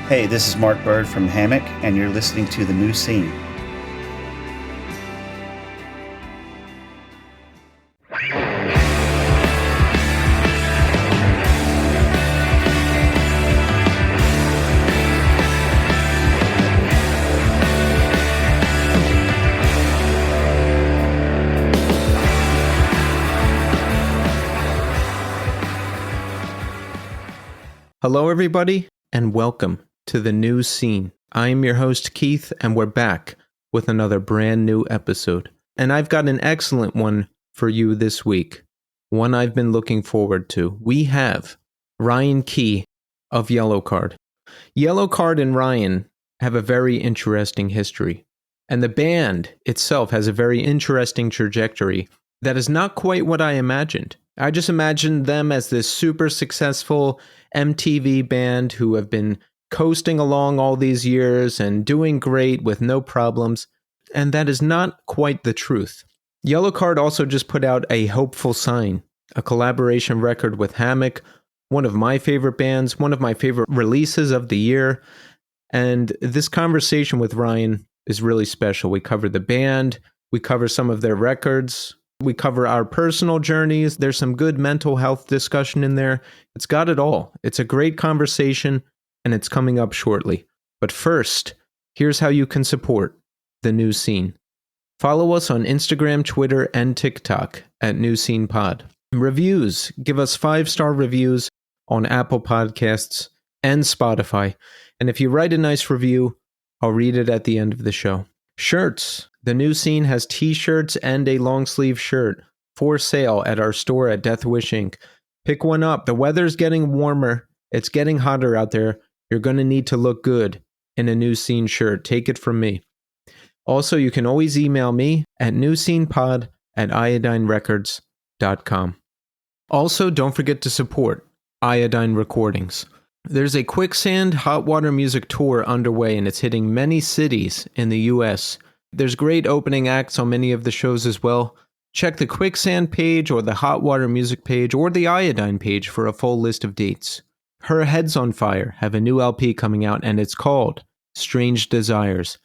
Hey, this is Mark Bird from Hammock, and you're listening to The New Scene. Hello, everybody, and welcome to The New Scene. I am your host, Keith, and we're back with another brand new episode. And I've got an excellent one for you this week, one I've been looking forward to. We have Ryan Key of Yellowcard. Yellowcard and Ryan have a very interesting history, and the band itself has a very interesting trajectory that is not quite what I imagined. I just imagined them as this super successful MTV band who have been coasting along all these years and doing great with no problems, and that is not quite the truth. Yellowcard also just put out a Hopeful Sign, a collaboration record with Hammock, one of my favorite bands, one of my favorite releases of the year, and this conversation with Ryan is really special. We cover the band, we cover some of their records, we cover our personal journeys. There's some good mental health discussion in there. It's got it all. It's a great conversation, and it's coming up shortly. But first, here's how you can support The New Scene. Follow us on Instagram, Twitter, and TikTok at New Scene Pod. Reviews. Give us 5-star reviews on Apple Podcasts and Spotify. And if you write a nice review, I'll read it at the end of the show. Shirts. The New Scene has t-shirts and a long sleeve shirt for sale at our store at Death Wish Inc. Pick one up. The weather's getting warmer. It's getting hotter out there. You're going to need to look good in a New Scene shirt. Take it from me. Also, you can always email me at newscenepod@iodinerecords.com. Also, don't forget to support Iodine Recordings. There's a Quicksand Hot Water Music Tour underway, and it's hitting many cities in the U.S. There's great opening acts on many of the shows as well. Check the Quicksand page or the Hot Water Music page or the Iodine page for a full list of dates. Her Heads on Fire have a new LP coming out, and it's called Strange Desires.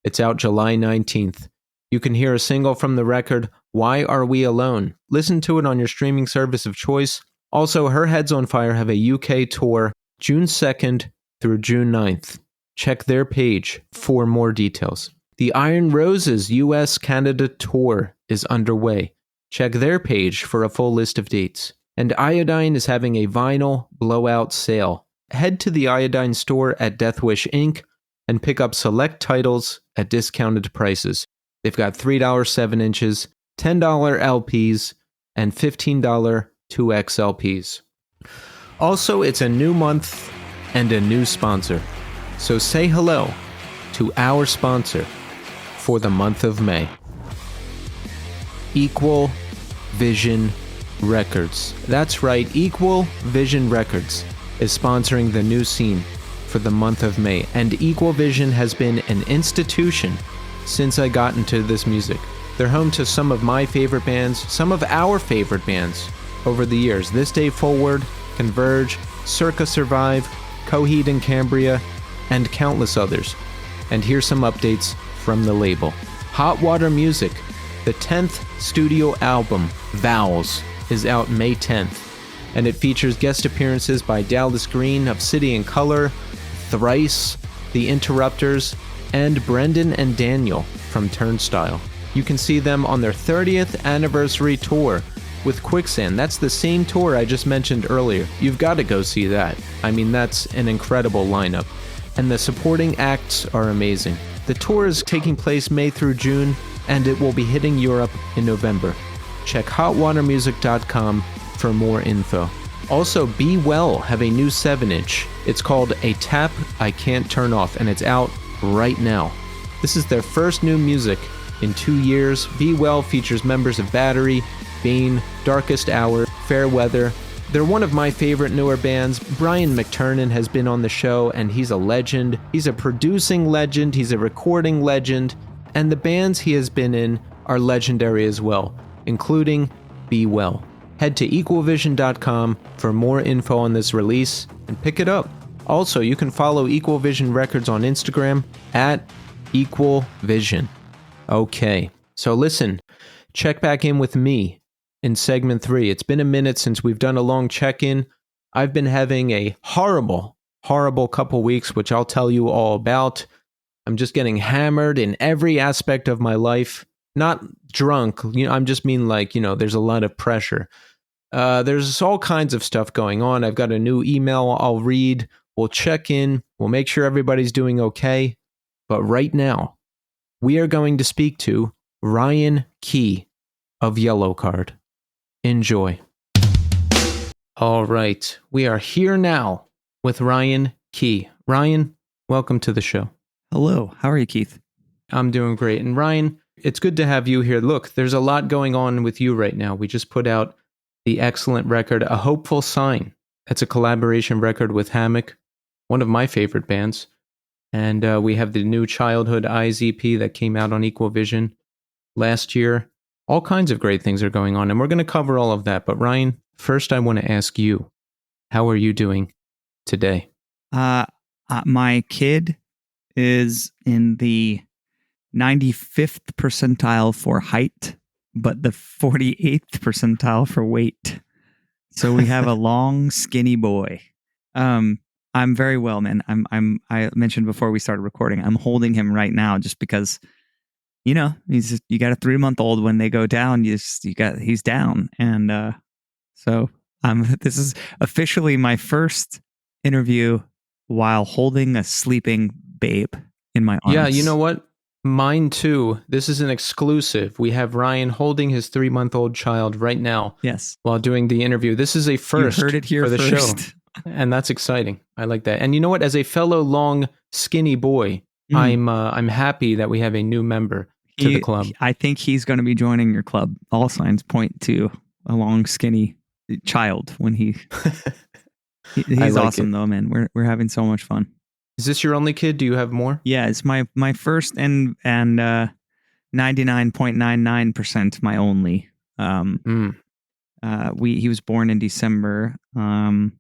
It's out July 19th. You can hear a single from the record, Why Are We Alone? Listen to it on your streaming service of choice. Also, Her Heads on Fire have a UK tour June 2nd through June 9th. Check their page for more details. The Iron Roses US-Canada tour is underway. Check their page for a full list of dates. And Iodine is having a vinyl blowout sale. Head to the Iodine store at Death Wish Inc. and pick up select titles at discounted prices. They've got $3 7 inches, $10 LPs, and $15 2X LPs. Also, it's a new month and a new sponsor. So say hello to our sponsor for the month of May. Equal Vision Records. That's right, Equal Vision Records is sponsoring The New Scene for the month of May. And Equal Vision has been an institution since I got into this music. They're home to some of my favorite bands, some of our favorite bands over the years. This Day Forward, Converge, Circa Survive, Coheed and Cambria, and countless others. And here's some updates from the label. Hot Water Music, the 10th studio album, Vowels, is out May 10th, and it features guest appearances by Dallas Green of City and Color, Thrice, The Interrupters, and Brendan and Daniel from Turnstile. You can see them on their 30th anniversary tour with Quicksand. That's the same tour I just mentioned earlier. You've got to go see that. I mean, that's an incredible lineup. And the supporting acts are amazing. The tour is taking place May through June, and it will be hitting Europe in November. Check hotwatermusic.com for more info. Also, Be Well have a new 7-inch. It's called A Tap I Can't Turn Off, and it's out right now. This is their first new music in 2 years. Be Well features members of Battery, Bane, Darkest Hour, Fairweather. They're one of my favorite newer bands. Brian McTernan has been on the show, and he's a legend. He's a producing legend, he's a recording legend, and the bands he has been in are legendary as well, including Be Well. Head to equalvision.com for more info on this release and pick it up. Also, you can follow Equal Vision Records on Instagram at Equal Vision. Okay, so listen, check back in with me in segment 3. It's been a minute since we've done a long check-in. I've been having a horrible couple weeks, which I'll tell you all about. I'm just getting hammered in every aspect of my life. Not drunk, I'm just mean like, there's a lot of pressure. There's all kinds of stuff going on. I've got a new email I'll read. We'll check in. We'll make sure everybody's doing okay. But right now, we are going to speak to Ryan Key of Yellowcard. Enjoy. All right. We are here now with Ryan Key. Ryan, welcome to the show. Hello. How are you, Keith? I'm doing great. And Ryan, it's good to have you here. Look, there's a lot going on with you right now. We just put out the excellent record, A Hopeful Sign. That's a collaboration record with Hammock, one of my favorite bands. And we have the new Childhood Eyes EP that came out on Equal Vision last year. All kinds of great things are going on, and we're going to cover all of that. But Ryan, first I want to ask you, how are you doing today? My kid is in the 95th percentile for height, but the 48th percentile for weight. So we have a long, skinny boy. I'm very well, man. I mentioned before we started recording, I'm holding him right now just because, you got a 3-month-old. When they go down, he's down. And so this is officially my first interview while holding a sleeping babe in my arms. Yeah, you know what? Mine too. This is an exclusive. We have Ryan holding his 3-month-old child right now. Yes. While doing the interview. This is a first. You heard it here for the first. show. And that's exciting. I like that. And you know what? As a fellow long, skinny boy, I'm happy that we have a new member to the club. I think he's going to be joining your club. All signs point to a long, skinny child when he's like awesome though, man. We're having so much fun. Is this your only kid? Do you have more? Yeah, it's my first and 99.99% my only. He was born in December, and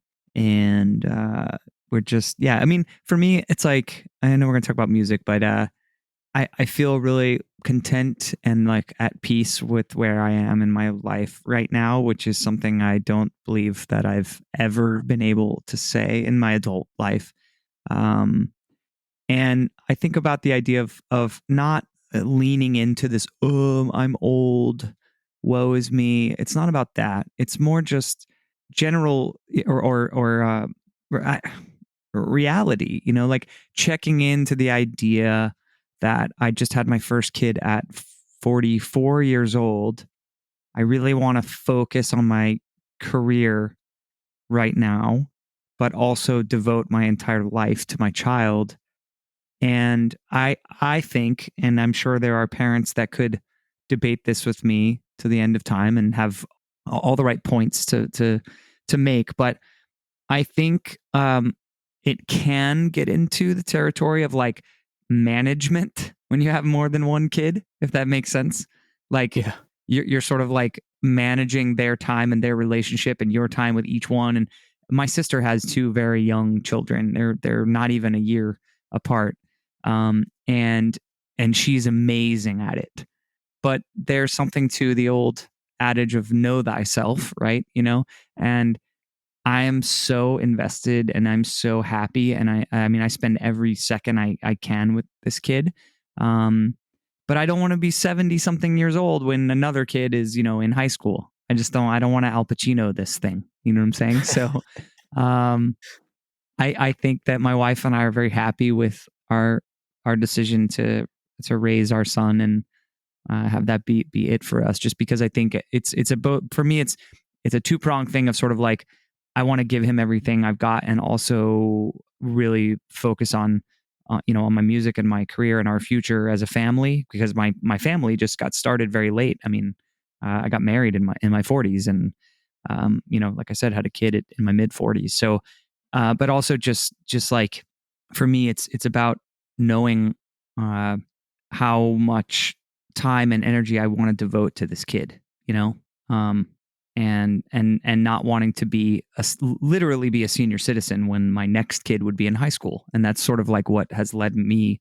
we're just I mean, for me, it's like, I know we're gonna talk about music, but I feel really content and like at peace with where I am in my life right now, which is something I don't believe that I've ever been able to say in my adult life. And I think about the idea of not leaning into this, I'm old, woe is me. It's not about that. It's more just general or reality, like checking into the idea that I just had my first kid at 44 years old. I really want to focus on my career right now, but also devote my entire life to my child. And I think, and I'm sure there are parents that could debate this with me to the end of time and have all the right points to make, but I think it can get into the territory of like management when you have more than one kid, if that makes sense. Like, yeah, you're sort of like managing their time and their relationship and your time with each one. And my sister has 2 very young children. They're not even a year apart. And she's amazing at it. But there's something to the old adage of know thyself, right? And I am so invested and I'm so happy. And I mean, I spend every second I can with this kid. But I don't want to be 70 something years old when another kid is, in high school. I don't want to Al Pacino this thing. You know what I'm saying? So, I think that my wife and I are very happy with our decision to raise our son and have that be it for us. Just because I think it's about, for me, it's a 2-pronged thing of sort of like, I want to give him everything I've got and also really focus on my music and my career and our future as a family, because my family just got started very late. I mean, I got married in my 40s and like I said, had a kid in my mid 40s. So, but also just like for me, it's about knowing how much time and energy I want to devote to this kid. and not wanting to be literally be a senior citizen when my next kid would be in high school. And that's sort of like what has led me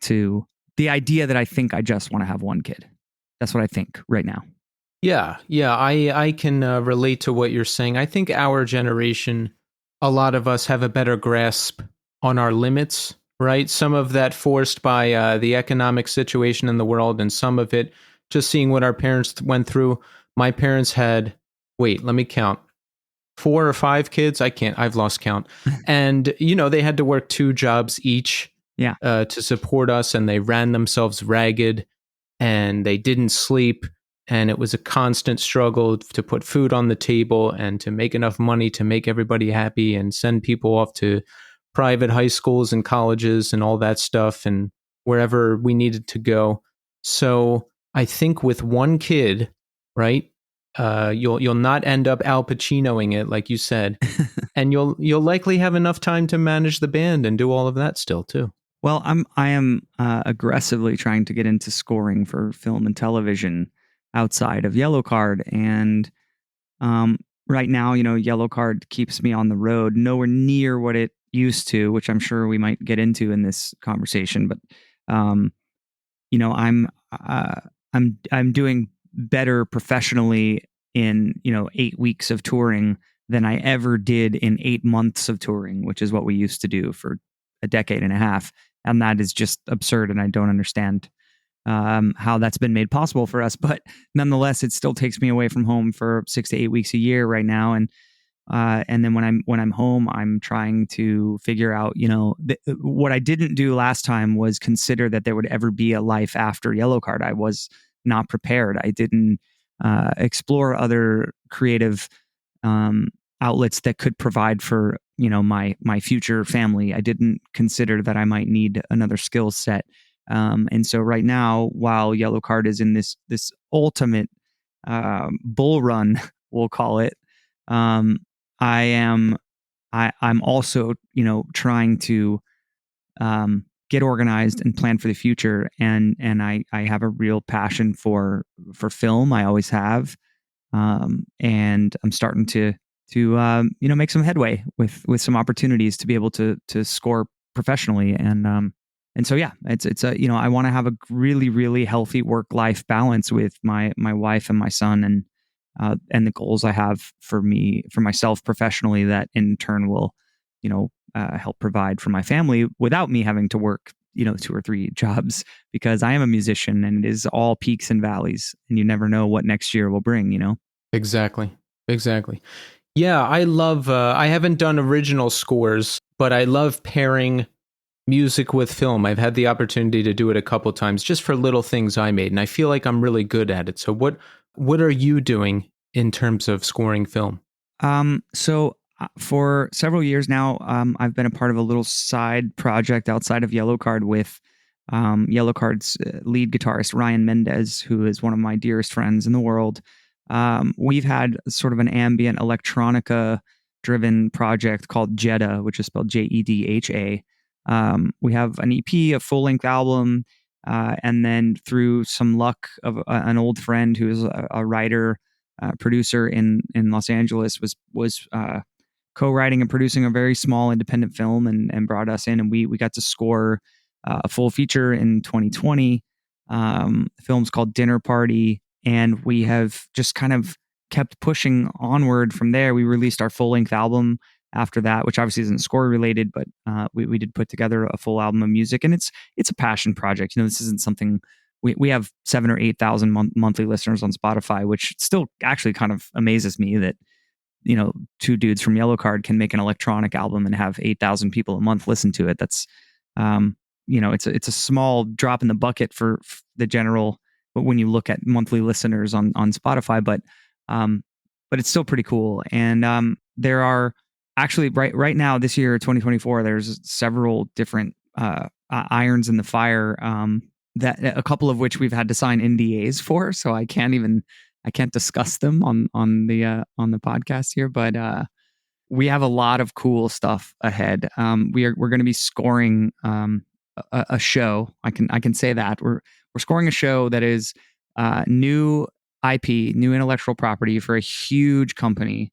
to the idea that I think I just want to have one kid. That's what I think right now. Yeah, I can relate to what you're saying. I think our generation, a lot of us have a better grasp on our limits, right? Some of that forced by the economic situation in the world, and some of it just seeing what our parents went through. My parents had, wait, let me count, 4 or 5 kids. I've lost count. And, they had to work 2 jobs each to support us, and they ran themselves ragged, and they didn't sleep. And it was a constant struggle to put food on the table and to make enough money to make everybody happy and send people off to private high schools and colleges and all that stuff and wherever we needed to go. So I think with one kid, right, you'll not end up Al Pacinoing it, like you said, and you'll likely have enough time to manage the band and do all of that still too. Well, I am aggressively trying to get into scoring for film and television outside of Yellowcard, and right now, Yellowcard keeps me on the road, nowhere near what it used to, which I'm sure we might get into in this conversation. But I'm doing better professionally in 8 weeks of touring than I ever did in 8 months of touring, which is what we used to do for a decade and a half, and that is just absurd, and I don't understand how that's been made possible for us. But nonetheless, it still takes me away from home for 6 to 8 weeks a year right now. And then when I'm home, I'm trying to figure out, what I didn't do last time was consider that there would ever be a life after Yellowcard. I was not prepared. I didn't explore other creative outlets that could provide for, my future family. I didn't consider that I might need another skill set. And so right now, while Yellowcard is in this ultimate bull run, we'll call it, I'm also trying to get organized and plan for the future, and I have a real passion for film. I always have, and I'm starting to make some headway with some opportunities to be able to score professionally. And so, yeah, it's I want to have a really, really healthy work-life balance with my wife and my son, and the goals I have for myself professionally that in turn will, help provide for my family without me having to work, 2 or 3 jobs, because I am a musician and it is all peaks and valleys, and you never know what next year will bring, Exactly. Yeah, I love, I haven't done original scores, but I love pairing music with film. I've had the opportunity to do it a couple times just for little things I made, and I feel like I'm really good at it. So what are you doing in terms of scoring film? So for several years now, I've been a part of a little side project outside of Yellowcard with Yellowcard's lead guitarist, Ryan Mendez, who is one of my dearest friends in the world. We've had sort of an ambient electronica driven project called Jedha, which is spelled Jedha. We have an EP, a full length album, and then through some luck of an old friend who is a writer, producer in Los Angeles, was co-writing and producing a very small independent film, and brought us in, and we got to score a full feature in 2020. The film's called Dinner Party, and we have just kind of kept pushing onward from there. We released our full length album after that, which obviously isn't score related, but we did put together a full album of music, and it's a passion project. This isn't something we have 7,000 or 8,000 monthly listeners on Spotify, which still actually kind of amazes me that 2 dudes from Yellowcard can make an electronic album and have 8,000 people a month listen to it. That's it's a small drop in the bucket for the general, but when you look at monthly listeners on Spotify, but it's still pretty cool. And there are actually right now, this year, 2024, there's several different irons in the fire, that a couple of which we've had to sign NDAs for, so I can't discuss them on the podcast here. But we have a lot of cool stuff ahead. We're going to be scoring a show. I can say that we're scoring a show that is new IP, new intellectual property for a huge company,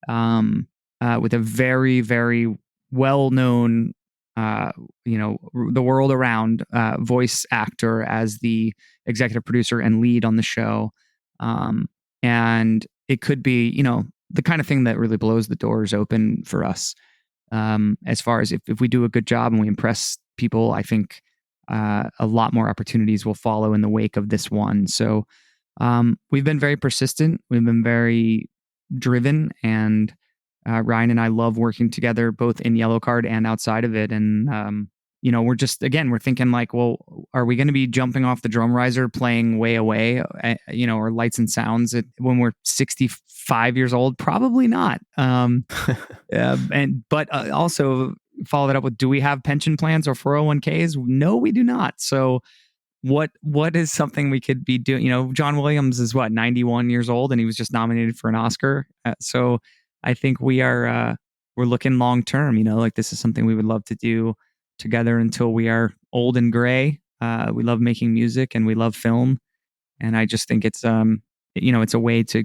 with a very, very well-known, the world around voice actor as the executive producer and lead on the show. And it could be, the kind of thing that really blows the doors open for us. As far as if we do a good job and we impress people, I think a lot more opportunities will follow in the wake of this one. So we've been very persistent. We've been very driven, and Ryan and I love working together both in Yellowcard and outside of it. And, we're thinking like, well, are we going to be jumping off the drum riser playing Way Away, or Lights and Sounds when we're 65 years old? Probably not. But also follow that up with, do we have pension plans or 401ks? No, we do not. So what is something we could be doing? John Williams is 91 years old, and he was just nominated for an Oscar. So I think we're looking long term, like this is something we would love to do together until we are old and gray. We love making music and we love film. And I just think it's, it's a way to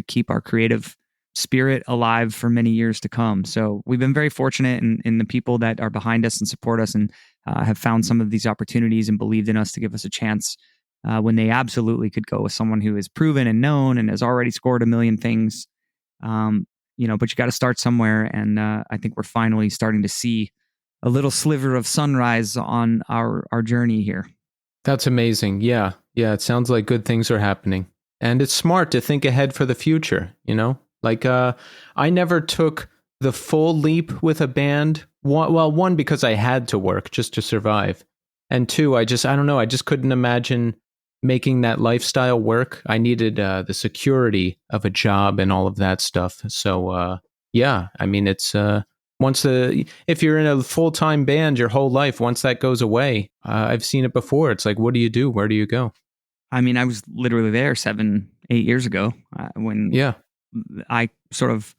keep our creative spirit alive for many years to come. So we've been very fortunate in the people that are behind us and support us, and have found some of these opportunities and believed in us to give us a chance when they absolutely could go with someone who is proven and known and has already scored a million things. But you got to start somewhere. And I think we're finally starting to see a little sliver of sunrise on our journey here. That's amazing. Yeah. It sounds like good things are happening. And it's smart to think ahead for the future, Like, I never took the full leap with a band. One, because I had to work just to survive. And two, I don't know, I just couldn't imagine making that lifestyle work. I needed the security of a job and all of that stuff. So, it's if you're in a full-time band your whole life, once that goes away, I've seen it before. It's like, what do you do? Where do you go? I mean, I was literally there 7-8 years ago when I sort of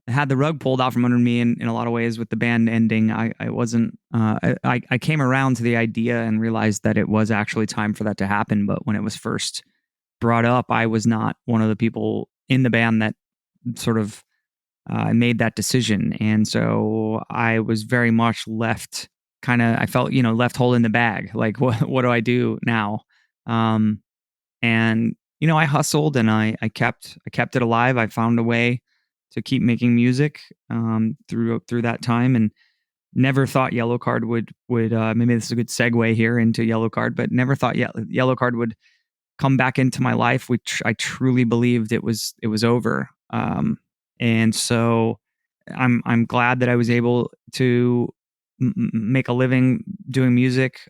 had the rug pulled out from under me in a lot of ways with the band ending. I wasn't, I came around to the idea and realized that it was actually time for that to happen. But when it was first brought up, I was not one of the people in the band that sort of made that decision. And so I was very much left I felt, left holding the bag. Like, what do I do now? And I hustled and I kept it alive. I found a way to keep making music through that time, and never thought Yellowcard would maybe this is a good segue here into Yellowcard, but never thought Yellowcard would come back into my life, which I truly believed it was over. And so I'm glad that I was able to make a living doing music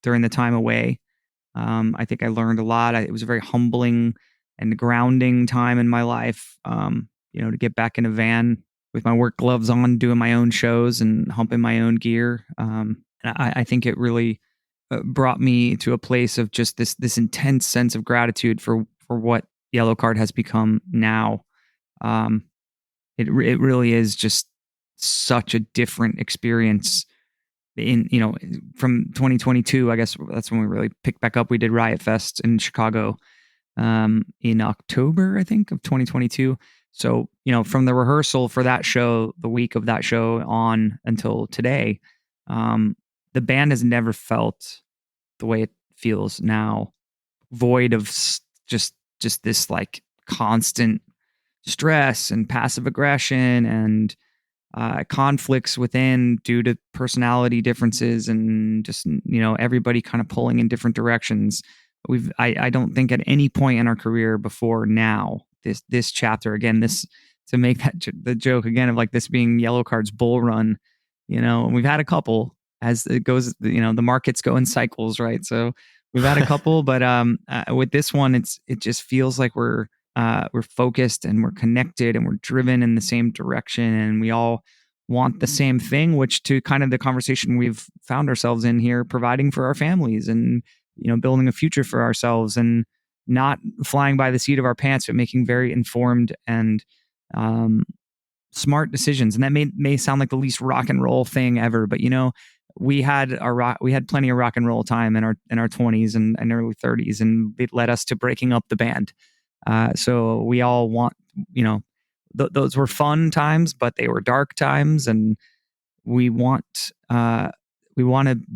during the time away. I think I learned a lot. It was a very humbling and grounding time in my life, to get back in a van with my work gloves on, doing my own shows and humping my own gear. And I think it really brought me to a place of just this intense sense of gratitude for what Yellowcard has become now. It really is just such a different experience. From 2022, I guess that's when we really picked back up. We did Riot Fest in Chicago in October, I think, of 2022. So, from the rehearsal for that show, the week of that show on until today, the band has never felt the way it feels now, void of just this like constant stress and passive aggression and conflicts within due to personality differences and just, everybody kind of pulling in different directions. I don't think at any point in our career before now, this chapter, again, this to make that the joke again of like this being Yellowcard's bull run, and we've had a couple as it goes, the markets go in cycles, right? So we've had a couple, but with this one, it just feels like we're focused and we're connected and we're driven in the same direction, and we all want the same thing, which to kind of the conversation we've found ourselves in here, providing for our families and, building a future for ourselves and not flying by the seat of our pants, but making very informed and smart decisions. And that may sound like the least rock and roll thing ever, but we had plenty of rock and roll time in our 20s and early 30s, and it led us to breaking up the band. So we all want, those were fun times, but they were dark times, and we want to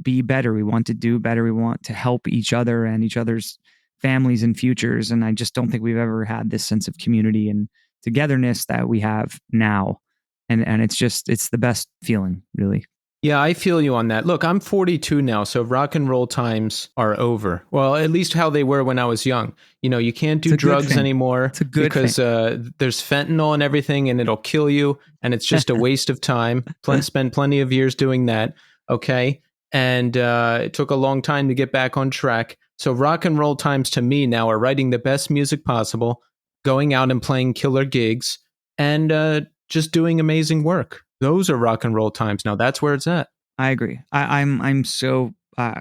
be better. We want to do better. We want to help each other and each other's families and futures. And I just don't think we've ever had this sense of community and togetherness that we have now. And it's the best feeling, really. Yeah, I feel you on that. Look, I'm 42 now, so rock and roll times are over. Well, at least how they were when I was young. You can't do drugs anymore because there's fentanyl and everything, and it'll kill you, and it's just a waste of time. Spend plenty of years doing that, okay? And it took a long time to get back on track. So rock and roll times to me now are writing the best music possible, going out and playing killer gigs, and just doing amazing work. Those are rock and roll times now. That's where it's at. I agree. I'm so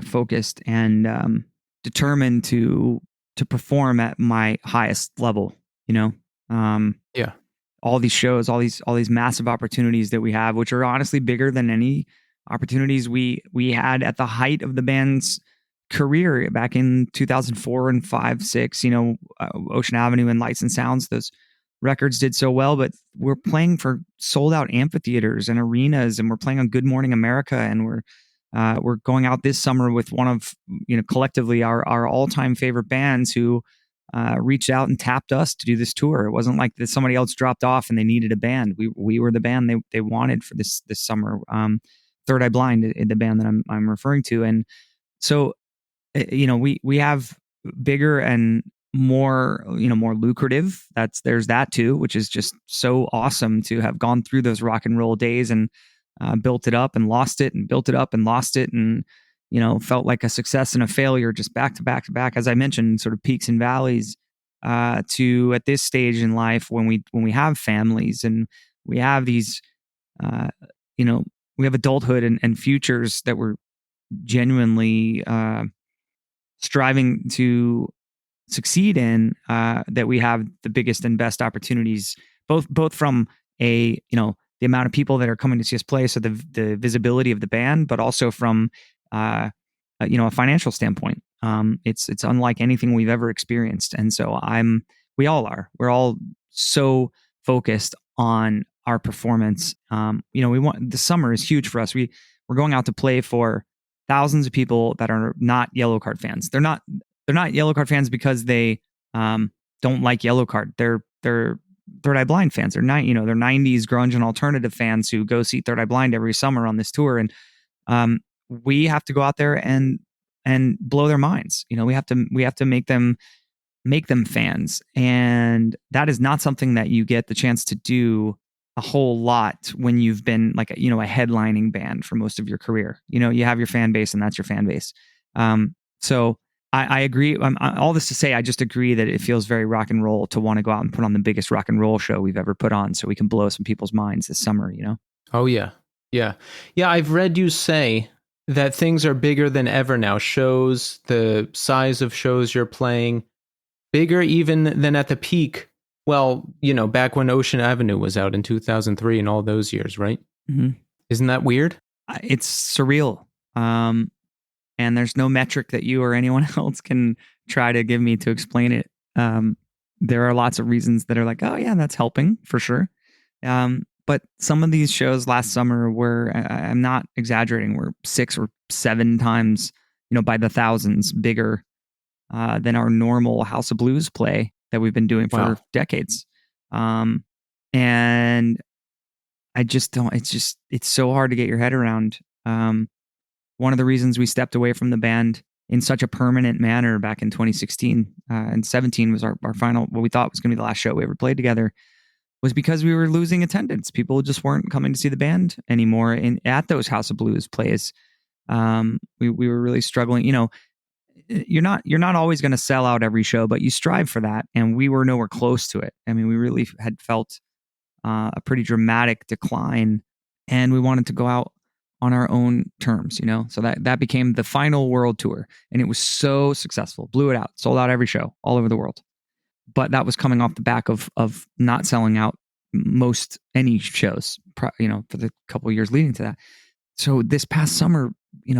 focused and determined to perform at my highest level. Yeah. All these shows, all these massive opportunities that we have, which are honestly bigger than any opportunities we had at the height of the band's career back in 2004 and 5, 6. Ocean Avenue and Lights and Sounds. Those records did so well, but we're playing for sold out amphitheaters and arenas, and we're playing on Good Morning America, and we're going out this summer with one of collectively our all time favorite bands who reached out and tapped us to do this tour. It wasn't like that somebody else dropped off and they needed a band. We were the band they wanted for this summer. Third Eye Blind, the band that I'm referring to, and so we have bigger and more lucrative. There's that too, which is just so awesome to have gone through those rock and roll days and built it up and lost it and built it up and lost it, and felt like a success and a failure just back to back to back, as I mentioned, sort of peaks and valleys, to at this stage in life when we have families and we have these we have adulthood and futures that we're genuinely striving to succeed in, that we have the biggest and best opportunities, both from the amount of people that are coming to see us play, so the visibility of the band, but also from a financial standpoint. It's unlike anything we've ever experienced, and so we're all so focused on our performance. The summer is huge for us. We're going out to play for thousands of people that are not Yellowcard fans. They're not Yellowcard fans because they don't like Yellowcard. They're Third Eye Blind fans. They're not, they're 90s grunge and alternative fans who go see Third Eye Blind every summer on this tour. And we have to go out there and blow their minds. We have to make them fans. And that is not something that you get the chance to do a whole lot when you've been like a headlining band for most of your career. You have your fan base, and that's your fan base. So I agree. All this to say, I just agree that it feels very rock and roll to want to go out and put on the biggest rock and roll show we've ever put on, so we can blow some people's minds this summer. Oh yeah. I've read you say that things are bigger than ever now. Shows, the size of shows you're playing, bigger even than at the peak. Well, back when Ocean Avenue was out in 2003 and all those years, right? Mm-hmm. Isn't that weird? It's surreal. And there's no metric that you or anyone else can try to give me to explain it. There are lots of reasons that are like, oh yeah, that's helping for sure. But some of these shows last summer were, I'm not exaggerating, were 6 or 7 times, by the thousands bigger than our normal House of Blues play that we've been doing for decades. And I just don't, it's so hard to get your head around. One of the reasons we stepped away from the band in such a permanent manner back in 2016 and 17 was our final, what we thought was going to be the last show we ever played together, was because we were losing attendance. People just weren't coming to see the band anymore at those House of Blues plays. We were really struggling. You're not always going to sell out every show, but you strive for that, and we were nowhere close to it. I mean, we really had felt a pretty dramatic decline, and we wanted to go out on our own terms, so that became the final world tour, and it was so successful. Blew it out, sold out every show all over the world. But that was coming off the back of not selling out any shows, for the couple of years leading to that. So this past summer, we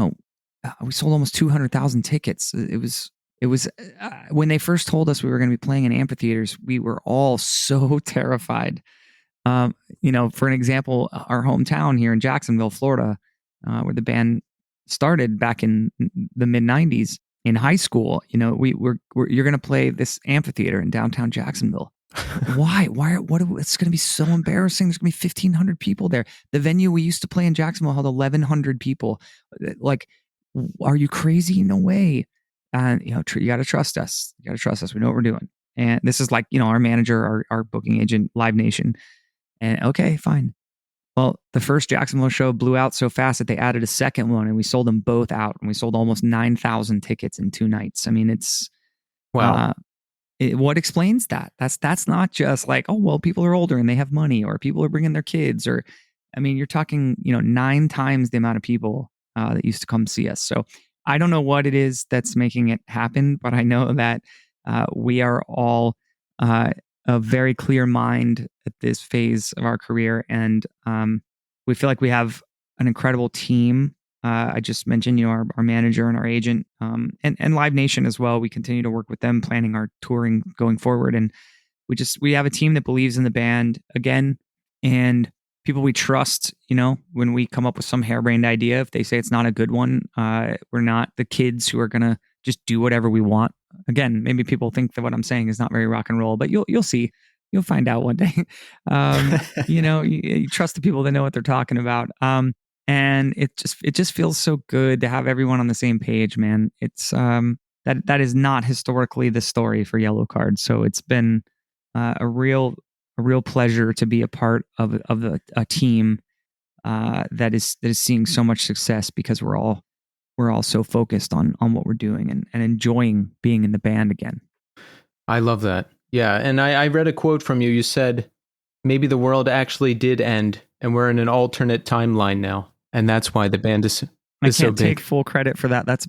sold almost 200,000 tickets. It was It was when they first told us we were going to be playing in amphitheaters, we were all so terrified. For an example, our hometown here in Jacksonville, Florida, where the band started back in the mid '90s, in high school, you're going to play this amphitheater in downtown Jacksonville. Why? It's going to be so embarrassing. There's going to be 1,500 people there. The venue we used to play in Jacksonville held 1,100 people. Like, are you crazy? No way. And you got to trust us. You got to trust us. We know what we're doing. And this is like, our manager, our booking agent, Live Nation. And okay, fine. Well, the first Jacksonville show blew out so fast that they added a second one, and we sold them both out, and we sold almost 9,000 tickets in 2 nights. I mean, it's wow. What explains that? That's not just like, oh, well, people are older and they have money, or people are bringing their kids, or, I mean, you're talking, 9 times the amount of people that used to come see us. So I don't know what it is that's making it happen, but I know that we are all a very clear mind at this phase of our career, and we feel like we have an incredible team. I just mentioned, our manager and our agent, and Live Nation as well. We continue to work with them, planning our touring going forward, and we have a team that believes in the band again, and people we trust. When we come up with some harebrained idea, if they say it's not a good one, we're not the kids who are gonna just do whatever we want. Again, maybe people think that what I'm saying is not very rock and roll, but you'll see. You'll find out one day. You trust the people that know what they're talking about. And it just feels so good to have everyone on the same page, man. It's that is not historically the story for Yellowcard. So it's been a real pleasure to be a part of a team that is seeing so much success, because we're all so focused on what we're doing and enjoying being in the band again. I love that. Yeah. And I read a quote from you. You said, maybe the world actually did end and we're in an alternate timeline now. And that's why the band is so big. I can't take full credit for that. That's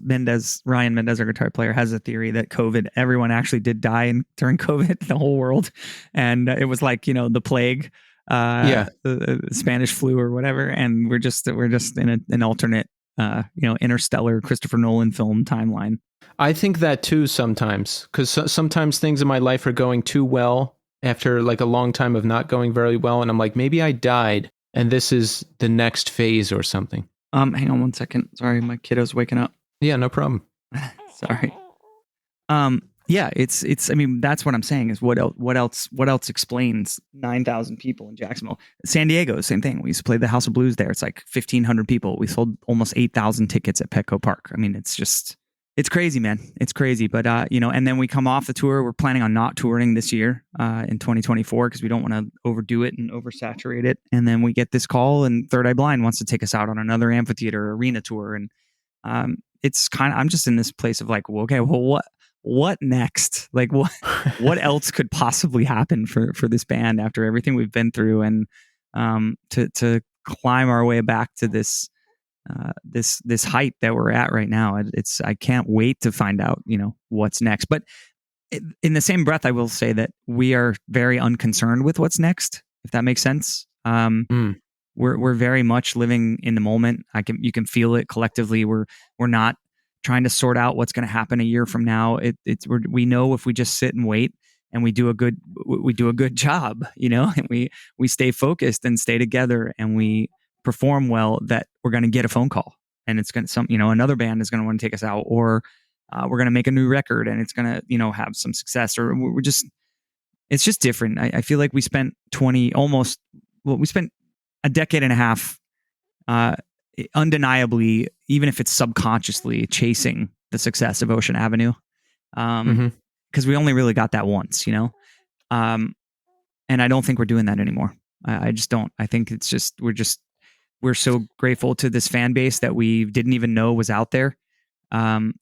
Ryan Mendez, our guitar player, has a theory that everyone actually did die during COVID, the whole world. And it was like, the plague, the Spanish flu or whatever. And we're just in an alternate, interstellar Christopher Nolan film timeline. I think that too sometimes, because sometimes things in my life are going too well after like a long time of not going very well. And I'm like, maybe I died and this is the next phase or something. Hang on one second. Sorry, my kiddo's waking up. Yeah, no problem. Sorry. Yeah, it's. I mean, that's what I'm saying. Is what else explains 9,000 people in Jacksonville? San Diego, same thing. We used to play the House of Blues there. It's like 1,500 people. We sold almost 8,000 tickets at Petco Park. I mean, it's crazy, man. It's crazy. But and then we come off the tour. We're planning on not touring this year in 2024 because we don't want to overdo it and oversaturate it. And then we get this call, and Third Eye Blind wants to take us out on another amphitheater arena tour, and it's kind of, I'm just in this place of like, well, okay, well, what next? Like what else could possibly happen for this band after everything we've been through, and to climb our way back to this height that we're at right now. I can't wait to find out, what's next. But in the same breath, I will say that we are very unconcerned with what's next, if that makes sense. We're very much living in the moment. You can feel it collectively. We're not trying to sort out what's going to happen a year from now. We know if we just sit and wait and we do a good job, and we stay focused and stay together and we perform well, that we're going to get a phone call, and it's going to another band is going to want to take us out, or we're going to make a new record and it's going to have some success, or it's just different. I feel like we spent we spent a decade and a half undeniably, even if it's subconsciously, chasing the success of Ocean Avenue, because we only really got that once, and I don't think we're doing that anymore. I just don't. I think it's just we're so grateful to this fan base that we didn't even know was out there, and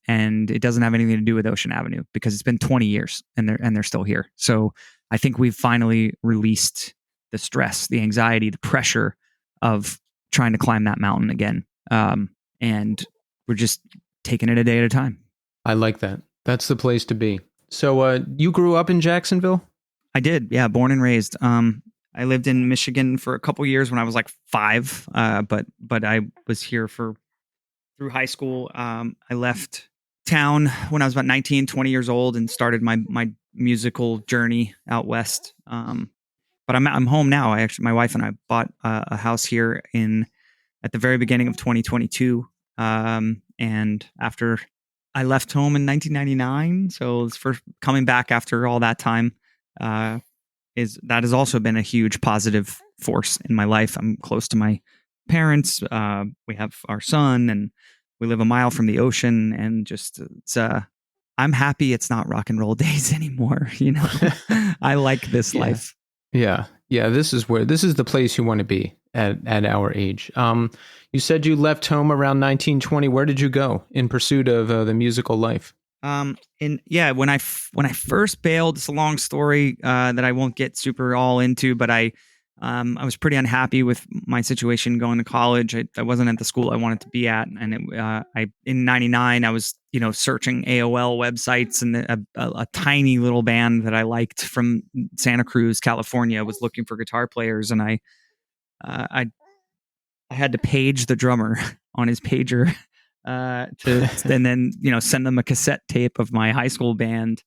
it doesn't have anything to do with Ocean Avenue because it's been 20 years and they're still here. So I think we've finally released the stress, the anxiety, the pressure of trying to climb that mountain again. And we're just taking it a day at a time. I like that. That's the place to be. So you grew up in Jacksonville? I did. Yeah. Born and raised. I lived in Michigan for a couple years when I was like 5. But I was here through high school. I left town when I was about 19, 20 years old and started my musical journey out west. But I'm home now. My wife and I bought a house here at the very beginning of 2022. And after I left home in 1999, so it's first coming back after all that time, that has also been a huge positive force in my life. I'm close to my parents. We have our son, and we live a mile from the ocean, and I'm happy it's not rock and roll days anymore. I like this life. Yeah. This is the place you want to be at our age. You said you left home around 1920. Where did you go in pursuit of the musical life? When I first bailed, it's a long story that I won't get super all into, but I was pretty unhappy with my situation going to college. I wasn't at the school I wanted to be at, and in '99 I was searching AOL websites, and a tiny little band that I liked from Santa Cruz, California, was looking for guitar players, and I had to page the drummer on his pager and then send them a cassette tape of my high school band.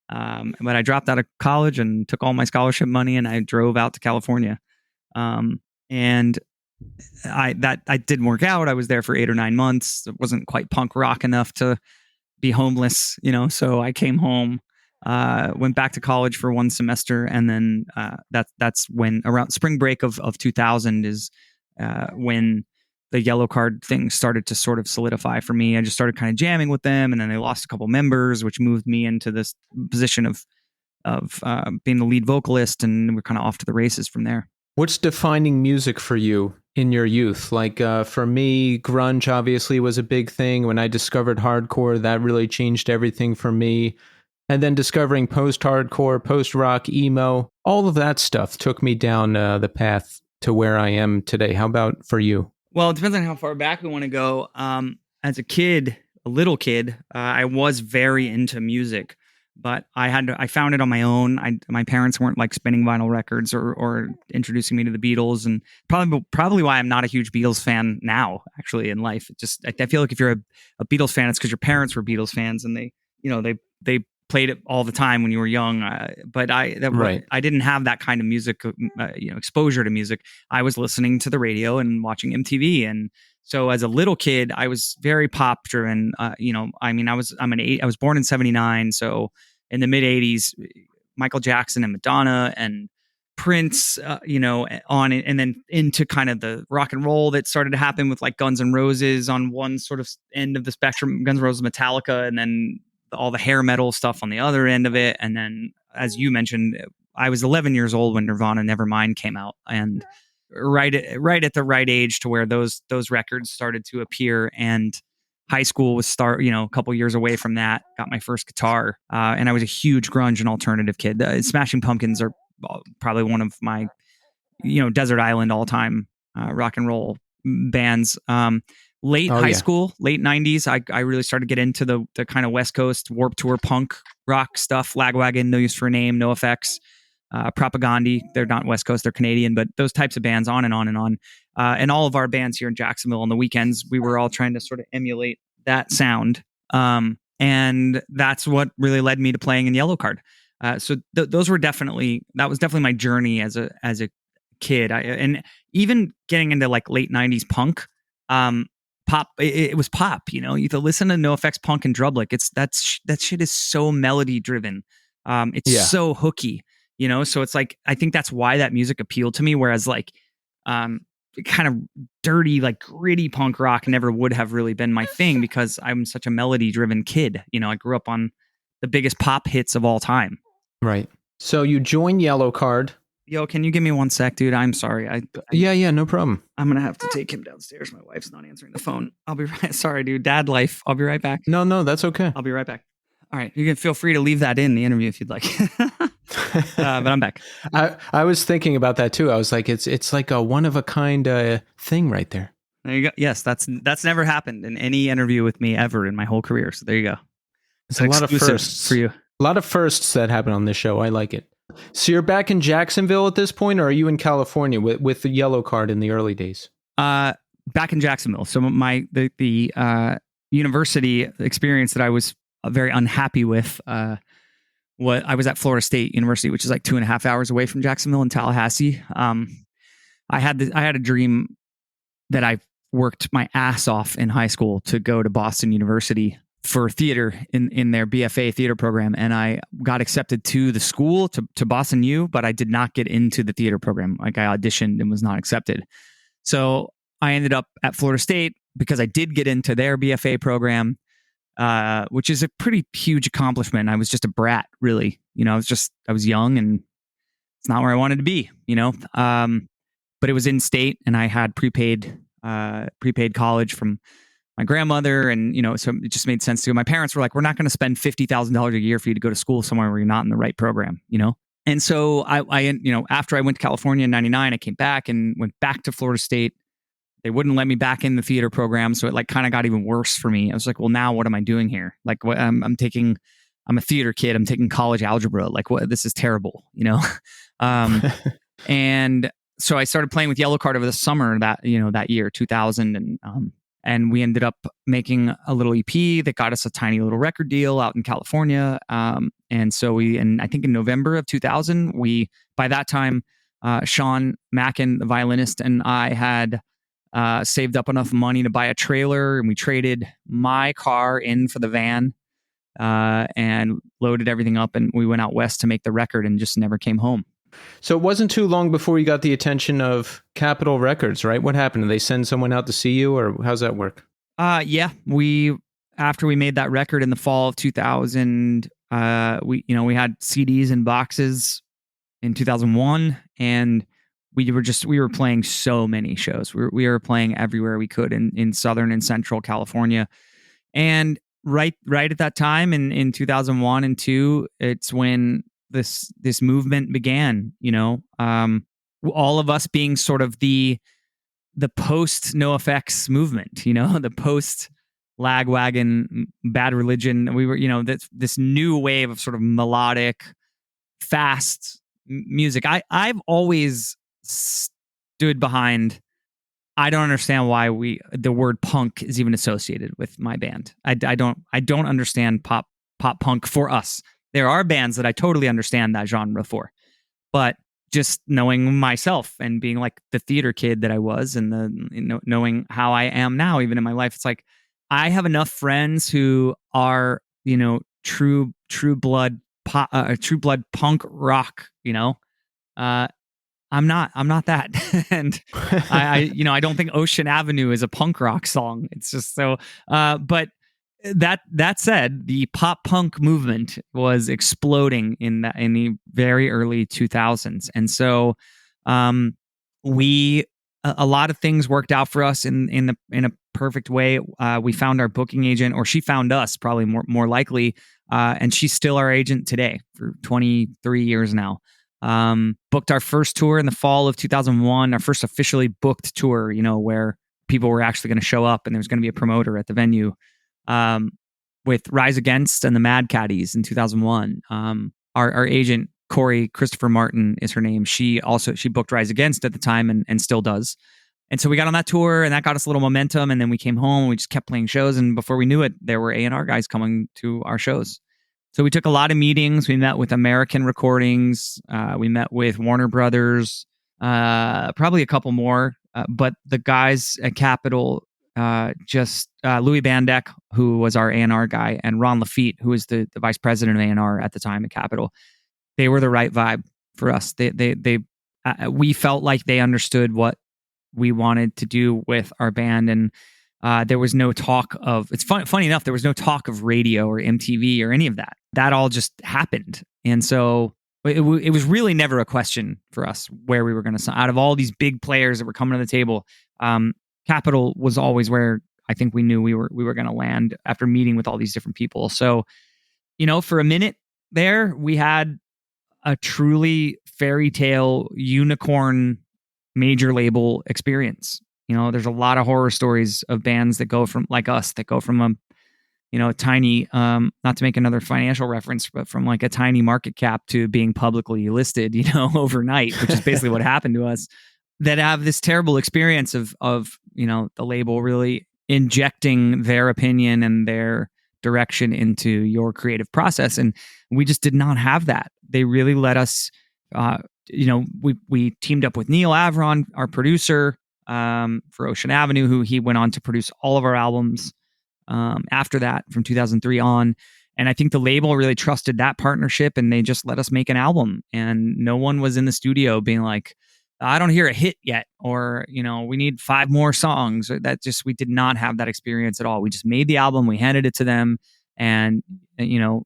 But I dropped out of college and took all my scholarship money, and I drove out to California. And that didn't work out. I was there for 8 or 9 months. It wasn't quite punk rock enough to be homeless, so I came home, went back to college for 1 semester. And then, that's when around spring break of 2000 is, when the Yellowcard thing started to sort of solidify for me. I just started kind of jamming with them, and then they lost a couple members, which moved me into this position of being the lead vocalist, and we're kind of off to the races from there. What's defining music for you in your youth? Like, for me, grunge obviously was a big thing. When I discovered hardcore, that really changed everything for me. And then discovering post-hardcore, post-rock, emo, all of that stuff took me down the path to where I am today. How about for you? Well, it depends on how far back we want to go. As a little kid, I was very into music, but I found it on my own. My parents weren't like spinning vinyl records or introducing me to the Beatles, and probably why I'm not a huge Beatles fan now, actually, in life. I feel like if you're a Beatles fan, it's because your parents were Beatles fans, and they played it all the time when you were young. But I didn't have that kind of music, exposure to music. I was listening to the radio and watching MTV. And so as a little kid, I was very pop driven. I was born in '79. So in the mid '80s, Michael Jackson and Madonna and Prince, and then into kind of the rock and roll that started to happen with like Guns N' Roses on one sort of end of the spectrum, Guns N' Roses, Metallica, and then all the hair metal stuff on the other end of it. And then, as you mentioned, I was 11 years old when Nirvana Nevermind came out, and right at the right age to where those records started to appear. And high school was a couple years away from that. Got my first guitar, and I was a huge grunge and alternative kid. Smashing Pumpkins are probably one of my desert island all time rock and roll bands. Late high school, late '90s, I really started to get into the kind of West Coast Warped Tour punk rock stuff. Lagwagon, No Use for a Name, NoFX, Propagandhi. They're not West Coast, they're Canadian, but those types of bands, on and on and on. And all of our bands here in Jacksonville on the weekends, we were all trying to sort of emulate that sound. And that's what really led me to playing in Yellowcard. So those were that was definitely my journey as a kid. And even getting into like late '90s punk, pop, it was pop. You could listen to NoFX punk and Drublick. That shit is so melody driven. It's so hooky. So it's like, I think that's why that music appealed to me. Whereas like, kind of dirty, like gritty punk rock never would have really been my thing, because I'm such a melody driven kid. I grew up on the biggest pop hits of all time. Right. So you joined Yellowcard. Yo, can you give me 1 sec, dude? I'm sorry. Yeah, no problem. I'm going to have to take him downstairs. My wife's not answering the phone. I'll be right. Sorry, dude. Dad life. I'll be right back. No, that's okay. I'll be right back. All right. You can feel free to leave that in the interview if you'd like. But I'm back. I was thinking about that too. I was like, it's like a one of a kind thing right there. There you go. Yes, that's never happened in any interview with me ever in my whole career. So there you go. It's a lot of firsts for you. A lot of firsts that happen on this show. I like it. So you're back in Jacksonville at this point, or are you in California with the Yellowcard in the early days? Back in Jacksonville. So university experience that I was very unhappy with. What I was at Florida State University, which is like 2.5 hours away from Jacksonville in Tallahassee. I had a dream that I worked my ass off in high school to go to Boston University for theater in their BFA theater program. And I got accepted to the school, to Boston U, but I did not get into the theater program. Like I auditioned and was not accepted. So I ended up at Florida State because I did get into their BFA program, which is a pretty huge accomplishment. I was just a brat, really. I was young and it's not where I wanted to be, but it was in state and I had prepaid college from my grandmother. And, so it just made sense to go. My parents were like, we're not going to spend $50,000 a year for you to go to school somewhere where you're not in the right program, And so I after I went to California in 99, I came back and went back to Florida State. They wouldn't let me back in the theater program. So it like kind of got even worse for me. I was like, well, now what am I doing here? Like I'm a theater kid. I'm taking college algebra. Like what, this is terrible, and so I started playing with Yellowcard over the summer that year, 2000. And we ended up making a little EP that got us a tiny little record deal out in California. And so I think in November of 2000, by that time, Sean Mackin, the violinist, and I had saved up enough money to buy a trailer, and we traded my car in for the van and loaded everything up, and we went out west to make the record and just never came home. So it wasn't too long before you got the attention of Capitol Records, right? What happened? Did they send someone out to see you, or how's that work? Yeah. After we made that record in the fall of 2000, we had CDs and boxes in 2001, and we were playing so many shows. We were playing everywhere we could in Southern and Central California. And right at that time in 2001 and 2, it's when this movement began, all of us being sort of the post NoFX movement, the post Lagwagon, Bad Religion. We were, this new wave of sort of melodic, fast music. I've always stood behind. I don't understand why the word punk is even associated with my band. I don't understand pop punk for us. There are bands that I totally understand that genre for, but just knowing myself and being like the theater kid that I was, and knowing how I am now, even in my life, it's like I have enough friends who are true blood punk rock. I'm not that, and I don't think Ocean Avenue is a punk rock song. It's just so, but. That said, the pop punk movement was exploding in the very early 2000s, and so a lot of things worked out for us in a perfect way. We found our booking agent, or she found us, probably more likely, and she's still our agent today for 23 years now. Booked our first tour in the fall of 2001, our first officially booked tour, where people were actually going to show up and there was going to be a promoter at the venue. With Rise Against and the Mad Caddies in 2001. Our agent, Corey Christopher Martin is her name. She booked Rise Against at the time and still does. And so we got on that tour, and that got us a little momentum. And then we came home and we just kept playing shows. And before we knew it, there were A&R guys coming to our shows. So we took a lot of meetings. We met with American Recordings. We met with Warner Brothers, probably a couple more. But the guys at Capitol, Louis Bandeck, who was our A&R guy, and Ron Lafitte, who was the vice president of A&R at the time at Capitol, they were the right vibe for us. We felt like they understood what we wanted to do with our band, and there was no talk of. It's funny enough, there was no talk of radio or MTV or any of that. That all just happened, and so it was really never a question for us where we were going to sign. Out of all these big players that were coming to the table, Capitol was always where I think we knew we were going to land after meeting with all these different people. So, for a minute there, we had a truly fairy tale unicorn major label experience. There's a lot of horror stories of bands that go from a tiny, not to make another financial reference, but from like a tiny market cap to being publicly listed, overnight, which is basically what happened to us. That have this terrible experience of the label really injecting their opinion and their direction into your creative process. And we just did not have that. They really let us, we teamed up with Neil Avron, our producer, for Ocean Avenue, who he went on to produce all of our albums after that from 2003 on. And I think the label really trusted that partnership, and they just let us make an album. And no one was in the studio being like, I don't hear a hit yet, or, we need 5 more songs. We did not have that experience at all. We just made the album, we handed it to them. And,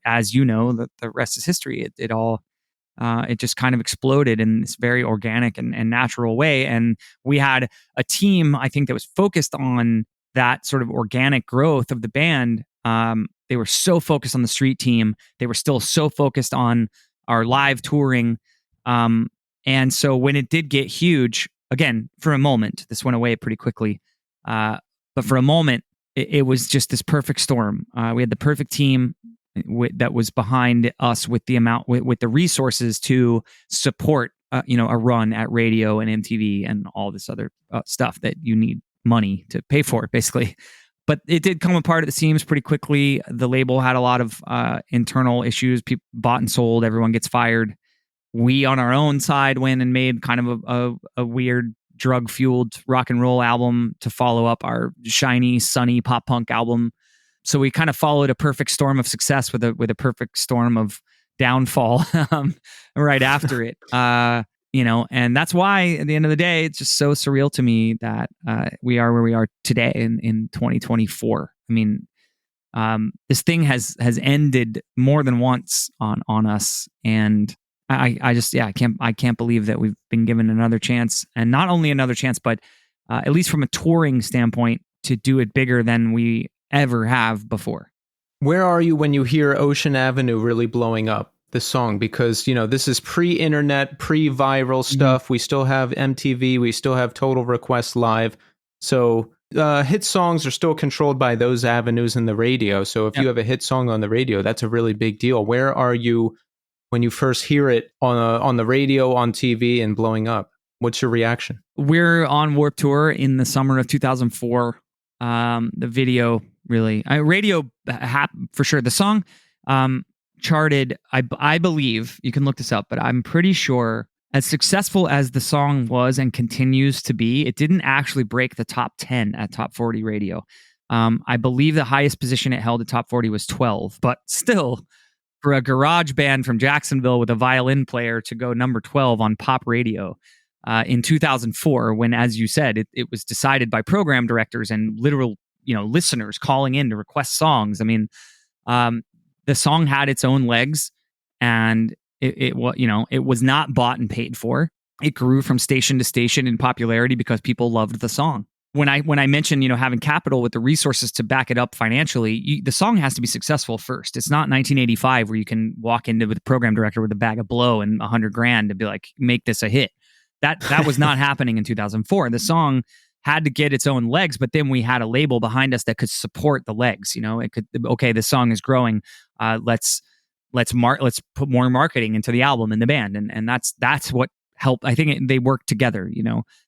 as you know, the rest is history. It just kind of exploded in this very organic and natural way. And we had a team, I think, that was focused on that sort of organic growth of the band. They were so focused on the street team. They were still so focused on our live touring. And so when it did get huge, again, for a moment, this went away pretty quickly. But for a moment, it was just this perfect storm. We had the perfect team that was behind us with the resources to support, a run at radio and MTV and all this other stuff that you need money to pay for, basically. But it did come apart at the seams pretty quickly. The label had a lot of internal issues. People bought and sold. Everyone gets fired. We, on our own side, went and made kind of a weird drug-fueled rock and roll album to follow up our shiny, sunny pop punk album. So we kind of followed a perfect storm of success with a perfect storm of downfall right after it. And that's why at the end of the day, it's just so surreal to me that we are where we are today in 2024. I mean, this thing has ended more than once on us, and I can't believe that we've been given another chance, and not only another chance, but at least from a touring standpoint, to do it bigger than we ever have before. Where are you when you hear Ocean Avenue really blowing up, the song? Because, this is pre-internet, pre-viral stuff. Mm-hmm. We still have MTV. We still have Total Request Live. So hit songs are still controlled by those avenues in the radio. So if you have a hit song on the radio, that's a really big deal. Where are you when you first hear it on the radio, on TV, and blowing up? What's your reaction? We're on Warped Tour in the summer of 2004. The video really, radio for sure. The song charted, I believe, you can look this up, but I'm pretty sure, as successful as the song was and continues to be, it didn't actually break the top 10 at Top 40 radio. I believe the highest position it held at Top 40 was 12, but still, for a garage band from Jacksonville with a violin player to go number 12 on pop radio in 2004, when, as you said, it was decided by program directors and literal, listeners calling in to request songs. I mean, the song had its own legs, and it was not bought and paid for. It grew from station to station in popularity because people loved the song. When I mentioned, having capital with the resources to back it up financially, the song has to be successful first. It's not 1985 where you can walk into with the program director with a bag of blow and $100,000 to be like, make this a hit. That was not happening in 2004. The song had to get its own legs, but then we had a label behind us that could support the legs. It could, okay, this song is growing. Let's put more marketing into the album and the band, and that's what helped. I think they worked together.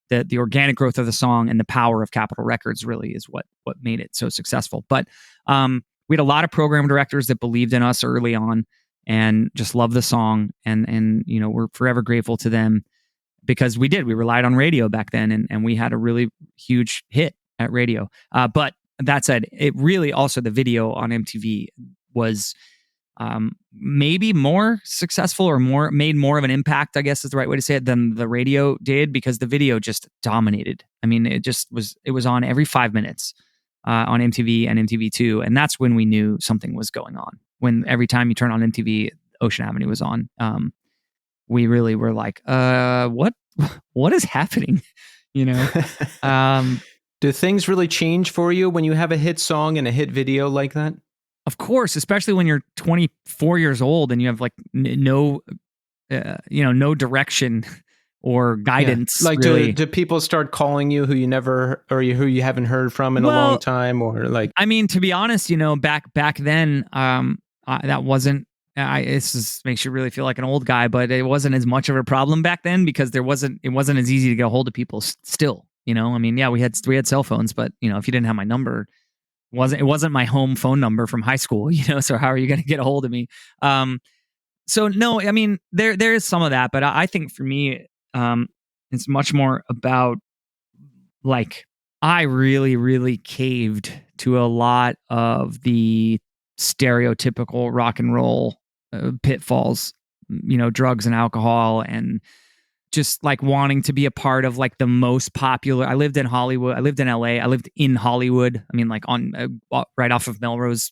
The organic growth of the song and the power of Capitol Records really is what made it so successful. But we had a lot of program directors that believed in us early on and just loved the song, and we're forever grateful to them, because we relied on radio back then, and we had a really huge hit at radio. But that said, it really also, the video on MTV was maybe more successful or made more of an impact, I guess is the right way to say it, than the radio did, because the video just dominated. I mean, it was on every 5 minutes on MTV and MTV2. And that's when we knew something was going on. When every time you turn on MTV, Ocean Avenue was on. We really were like, what is happening? Do things really change for you when you have a hit song and a hit video like that? Of course, especially when you're 24 years old and you have like no direction or guidance. Yeah. Like, really. Do people start calling you who you never, or who you haven't heard from in a long time, or like? I mean, to be honest, back then, that wasn't. Makes you really feel like an old guy, but it wasn't as much of a problem back then, because it wasn't as easy to get a hold of people still. I mean, yeah, we had cell phones, but if you didn't have my number, it wasn't my home phone number from high school, so how are you going to get a hold of me? So no, I mean, there is some of that, but I think for me, it's much more about, like, I really, really caved to a lot of the stereotypical rock and roll pitfalls, drugs and alcohol, and just like wanting to be a part of like the most popular. I lived in Hollywood. I lived in LA. I lived in Hollywood. I mean, like on right off of Melrose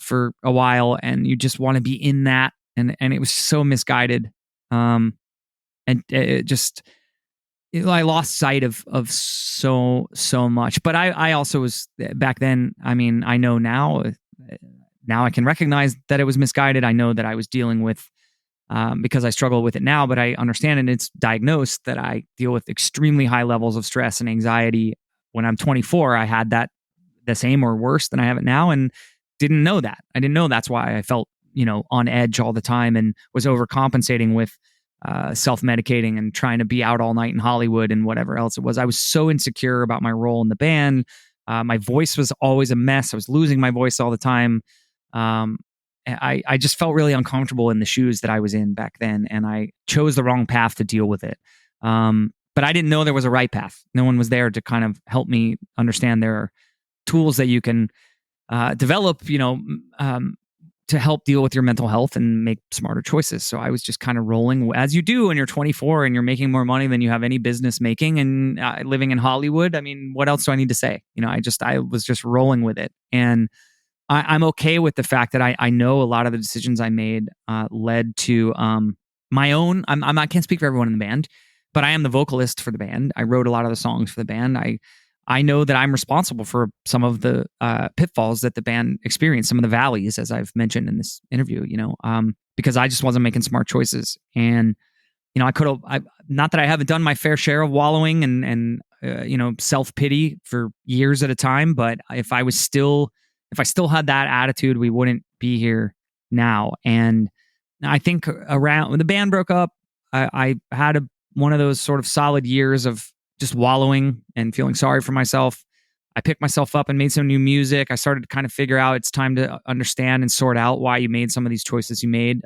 for a while, and you just want to be in that, and it was so misguided, and it just. I lost sight of so much, but I also was back then. I mean, I know now I can recognize that it was misguided. I know that I was dealing with because I struggle with it now, but I understand, and it's diagnosed, that I deal with extremely high levels of stress and anxiety. When I'm 24, I had that the same or worse than I have it now, and didn't know that. I didn't know that's why I felt on edge all the time and was overcompensating with self-medicating and trying to be out all night in Hollywood and whatever else it was. I was so insecure about my role in the band. My voice was always a mess. I was losing my voice all the time. I just felt really uncomfortable in the shoes that I was in back then, and I chose the wrong path to deal with it. But I didn't know there was a right path. No one was there to kind of help me understand there are tools that you can develop, to help deal with your mental health and make smarter choices. So I was just kind of rolling, as you do when you're 24 and you're making more money than you have any business making, and living in Hollywood. I mean, what else do I need to say? I was just rolling with it. And I'm okay with the fact that I know a lot of the decisions I made led to my own. I can't speak for everyone in the band, but I am the vocalist for the band. I wrote a lot of the songs for the band. I know that I'm responsible for some of the pitfalls that the band experienced, some of the valleys, as I've mentioned in this interview, because I just wasn't making smart choices. And, I could have, not that I haven't done my fair share of wallowing and self-pity for years at a time, but if I still had that attitude, we wouldn't be here now. And I think around when the band broke up, I had one of those sort of solid years of just wallowing and feeling sorry for myself. I picked myself up and made some new music. I started to kind of figure out it's time to understand and sort out why you made some of these choices you made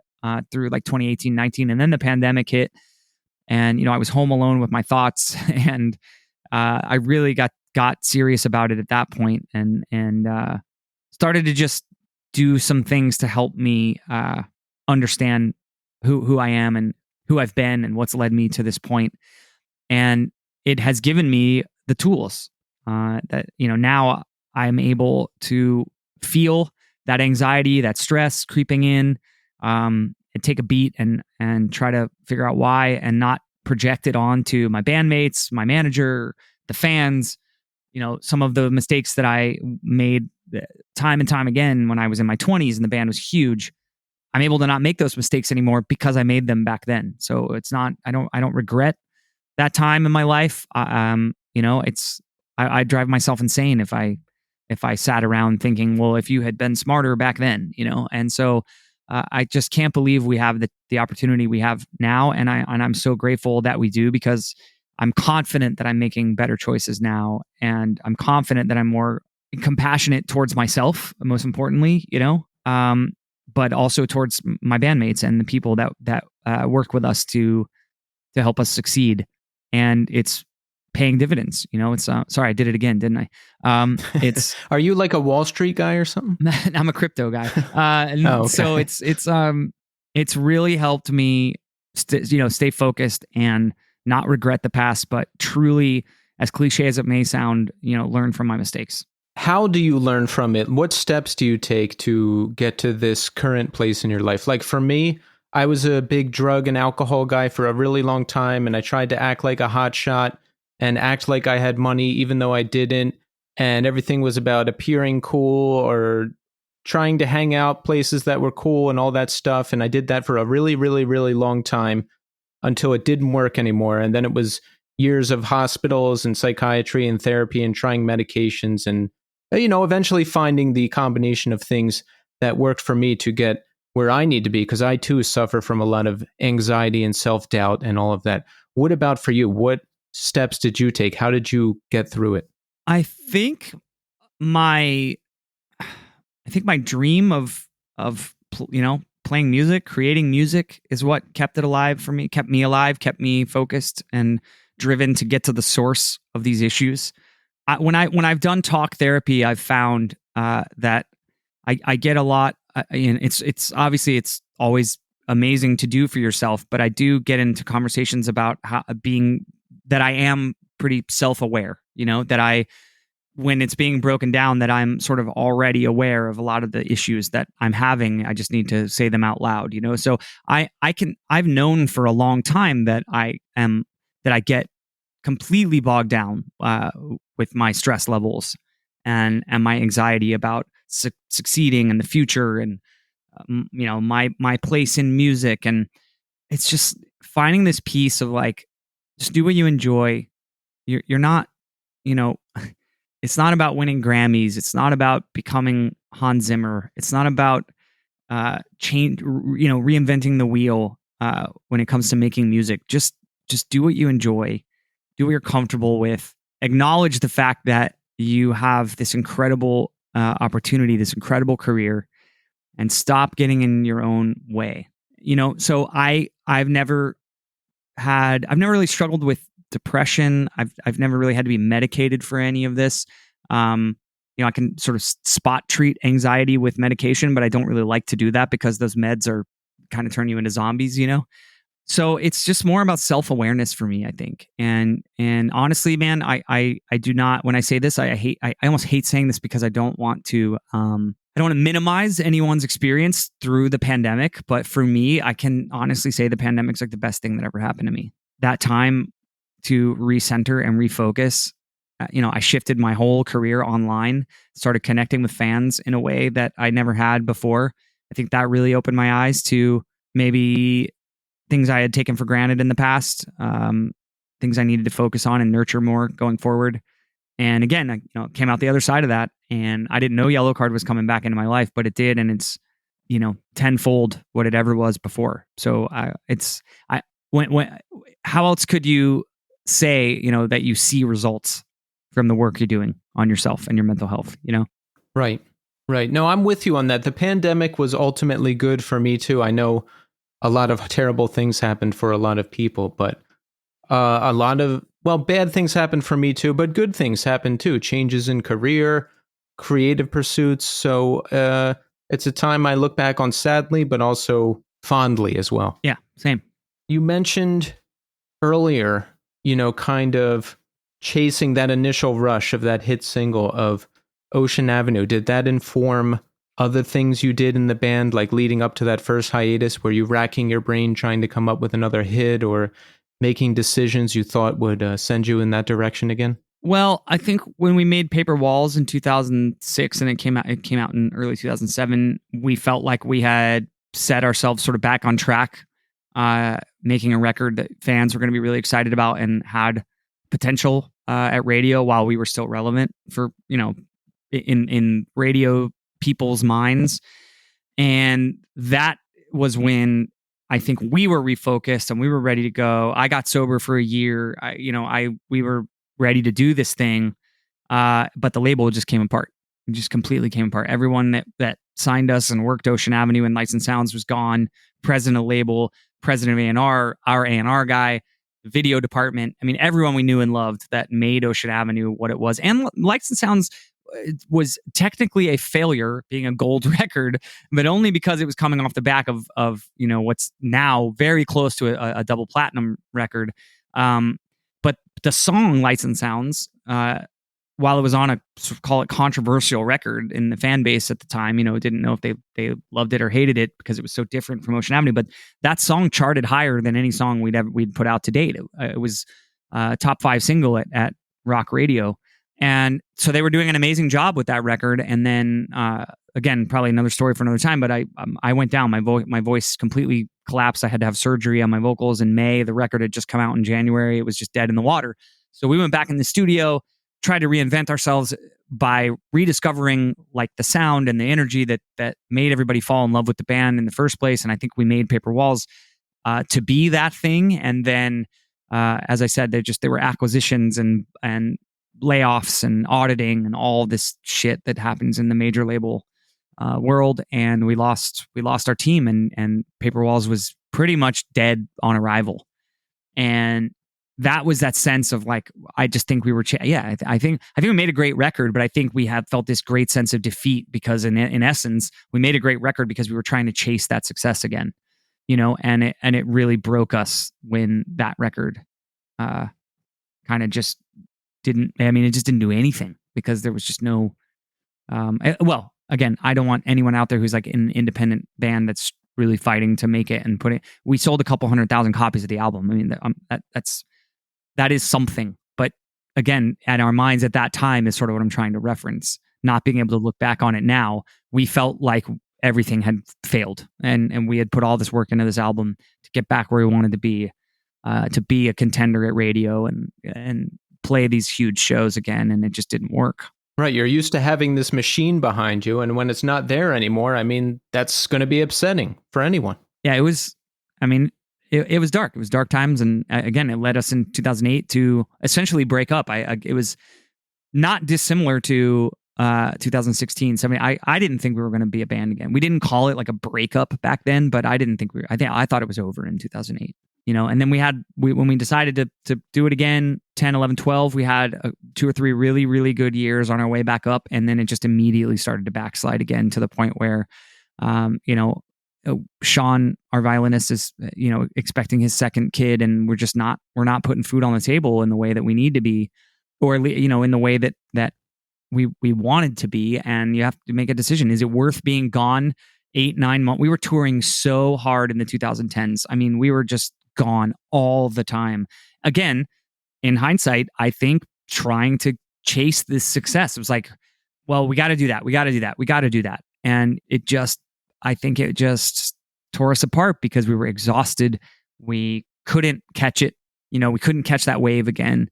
through like 2018, 19. And then the pandemic hit, and, I was home alone with my thoughts, and I really got serious about it at that point, and started to just do some things to help me understand who I am and who I've been and what's led me to this point. And it has given me the tools that, now I'm able to feel that anxiety, that stress creeping in, and take a beat and try to figure out why, and not project it onto my bandmates, my manager, the fans. Some of the mistakes that I made time and time again when I was in my 20s and the band was huge, I'm able to not make those mistakes anymore because I made them back then. So it's not, I don't regret that time in my life. I drive myself insane if I sat around thinking, well, if you had been smarter back then, and so I just can't believe we have the opportunity we have now. And I'm so grateful that we do, because I'm confident that I'm making better choices now. And I'm confident that I'm more compassionate towards myself, most importantly, but also towards my bandmates and the people that work with us to help us succeed. And it's paying dividends. It's sorry, I did it again, didn't I? It's Are you like a Wall Street guy or something? I'm a crypto guy. Okay. So it's really helped me stay focused and not regret the past, but truly, as cliche as it may sound, learn from my mistakes. How do you learn from it? What steps do you take to get to this current place in your life? Like for me, I was a big drug and alcohol guy for a really long time, and I tried to act like a hotshot and act like I had money even though I didn't, and everything was about appearing cool or trying to hang out places that were cool and all that stuff. And I did that for a really, really, really long time until it didn't work anymore. And then it was years of hospitals and psychiatry and therapy and trying medications and, eventually finding the combination of things that worked for me to get where I need to be, because I too suffer from a lot of anxiety and self-doubt and all of that. What about for you? What steps did you take? How did you get through it? I think my dream of playing music, creating music is what kept it alive for me, kept me alive, kept me focused and driven to get to the source of these issues. When I've done talk therapy, I've found that I get a lot. And it's obviously it's always amazing to do for yourself, but I do get into conversations about that I am pretty self-aware. That when it's being broken down, that I'm sort of already aware of a lot of the issues that I'm having. I just need to say them out loud. So I've known for a long time that I get completely bogged down with my stress levels and my anxiety about succeeding in the future and my place in music. And it's just finding this piece of like, just do what you enjoy. You're not, it's not about winning Grammys. It's not about becoming Hans Zimmer. It's not about reinventing the wheel when it comes to making music. Just do what you enjoy. Do what you're comfortable with. Acknowledge the fact that you have this incredible opportunity, this incredible career, and stop getting in your own way. So I've never really struggled with depression. I've never really had to be medicated for any of this. I can sort of spot treat anxiety with medication, but I don't really like to do that because those meds are kind of turn you into zombies, So it's just more about self-awareness for me, I think. And honestly, man, I do not, when I say this, I almost hate saying this because I don't want to minimize anyone's experience through the pandemic. But for me, I can honestly say the pandemic's like the best thing that ever happened to me. That time to recenter and refocus, I shifted my whole career online, started connecting with fans in a way that I never had before. I think that really opened my eyes to maybe things I had taken for granted in the past, things I needed to focus on and nurture more going forward. And again, I came out the other side of that, and I didn't know Yellowcard was coming back into my life, but it did, and it's tenfold what it ever was before. So how else could you say that you see results from the work you're doing on yourself and your mental health? Right. No, I'm with you on that. The pandemic was ultimately good for me too. I know a lot of terrible things happened for a lot of people, but a lot of bad things happened for me too, but good things happened too. Changes in career, creative pursuits. So it's a time I look back on sadly, but also fondly as well. Yeah, same. You mentioned earlier, kind of chasing that initial rush of that hit single of Ocean Avenue. Did that inform other things you did in the band, like leading up to that first hiatus? Were you racking your brain trying to come up with another hit or making decisions you thought would send you in that direction again? Well, I think when we made Paper Walls in 2006 and it came out in early 2007, we felt like we had set ourselves sort of back on track, making a record that fans were going to be really excited about and had potential at radio while we were still relevant for, in radio people's minds. And that was when I think we were refocused and we were ready to go. I got sober for a year. We were ready to do this thing. But the label just came apart. It just completely came apart. Everyone that signed us and worked Ocean Avenue and Lights and Sounds was gone. President of label, president of A&R, our A&R guy, video department. I mean, everyone we knew and loved that made Ocean Avenue what it was. And Lights and Sounds was technically a failure, being a gold record, but only because it was coming off the back of what's now very close to a double platinum record. But the song Lights and Sounds, while it was on a call it controversial record in the fan base at the time, didn't know if they loved it or hated it because it was so different from Ocean Avenue. But that song charted higher than any song we'd put out to date. It was top 5 single at rock radio. And so they were doing an amazing job with that record. And then, again, probably another story for another time, but I went down. My voice completely collapsed. I had to have surgery on my vocals in May. The record had just come out in January. It was just dead in the water. So we went back in the studio, tried to reinvent ourselves by rediscovering like the sound and the energy that made everybody fall in love with the band in the first place. And I think we made Paper Walls to be that thing. And then as I said, there were acquisitions and layoffs and auditing and all this shit that happens in the major label world, and we lost our team, and Paper Walls was pretty much dead on arrival. And that was that sense of like, I just think we were, I think we made a great record, but I think we had felt this great sense of defeat because in essence, we made a great record because we were trying to chase that success again, and it really broke us when that record kind of just it just didn't do anything because there was just no, well, again, I don't want anyone out there who's like an independent band that's really fighting to make it and put it. We sold a couple 100,000 copies of the album. I mean, that is something. But again, at our minds at that time is sort of what I'm trying to reference. Not being able to look back on it now, we felt like everything had failed, and we had put all this work into this album to get back where we wanted to be a contender at radio and play these huge shows again, and it just didn't work. Right, you're used to having this machine behind you, and when it's not there anymore, I mean, that's going to be upsetting for anyone. Yeah, it was. I mean, it was dark. It was dark times, and again, it led us in 2008 to essentially break up. It was not dissimilar to 2016. So I didn't think we were going to be a band again. We didn't call it like a breakup back then, but I didn't think I thought it was over in 2008. And then when we decided to do it again, 10, 11, 12, we had 2 or 3 really, really good years on our way back up. And then it just immediately started to backslide again to the point where, Sean, our violinist, is, expecting his second kid, and we're not putting food on the table in the way that we need to be, or, in the way that we wanted to be. And you have to make a decision. Is it worth being gone 8, 9 months? We were touring so hard in the 2010s. I mean, we were just gone all the time. Again, in hindsight, I think trying to chase this success, it was like, well, we got to do that. We got to do that. We got to do that. And I think it just tore us apart because we were exhausted. We couldn't catch it. We couldn't catch that wave again.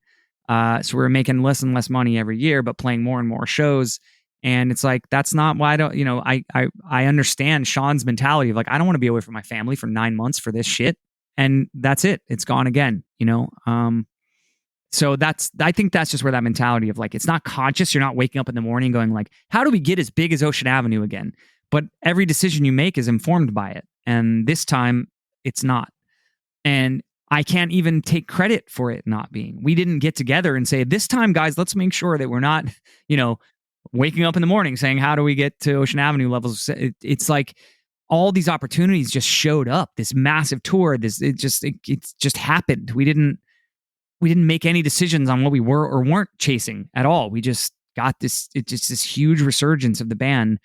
So we were making less and less money every year, but playing more and more shows. And it's like, that's not why I understand Sean's mentality of like, I don't want to be away from my family for 9 months for this shit. And that's it. It's gone again, So I think that's just where that mentality of like, it's not conscious. You're not waking up in the morning going like, how do we get as big as Ocean Avenue again? But every decision you make is informed by it. And this time it's not. And I can't even take credit for it not being. We didn't get together and say, this time, guys, let's make sure that we're not, waking up in the morning saying, how do we get to Ocean Avenue levels? It's like all these opportunities just showed up. This massive tour, it just happened. We didn't make any decisions on what we were or weren't chasing at all. We just got this huge resurgence of the band.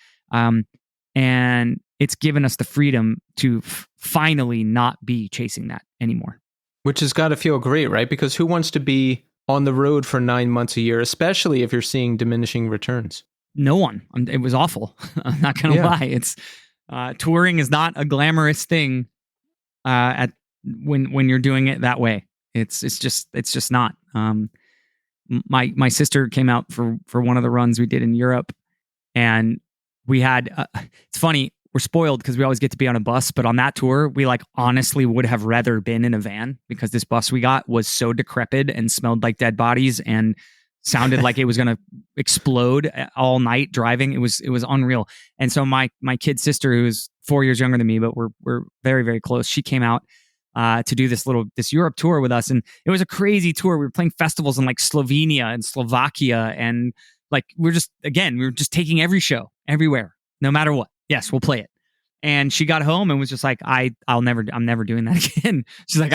And it's given us the freedom to finally not be chasing that anymore. Which has got to feel great, right? Because who wants to be on the road for 9 months a year, especially if you're seeing diminishing returns? No one. It was awful. I'm not going to lie. It's touring is not a glamorous thing when you're doing it that way. It's just not. My sister came out for one of the runs we did in Europe, and we had it's funny, we're spoiled because we always get to be on a bus, but on that tour we like honestly would have rather been in a van because this bus we got was so decrepit and smelled like dead bodies and sounded like it was going to explode all night driving. It was unreal. And so my kid sister, who's 4 years younger than me, but we're very, very close, she came out to do this Europe tour with us, and it was a crazy tour. We were playing festivals in like Slovenia and Slovakia, and like we were just taking every show everywhere, no matter what. Yes, we'll play it. And she got home and was just like, I'm never doing that again. She's like,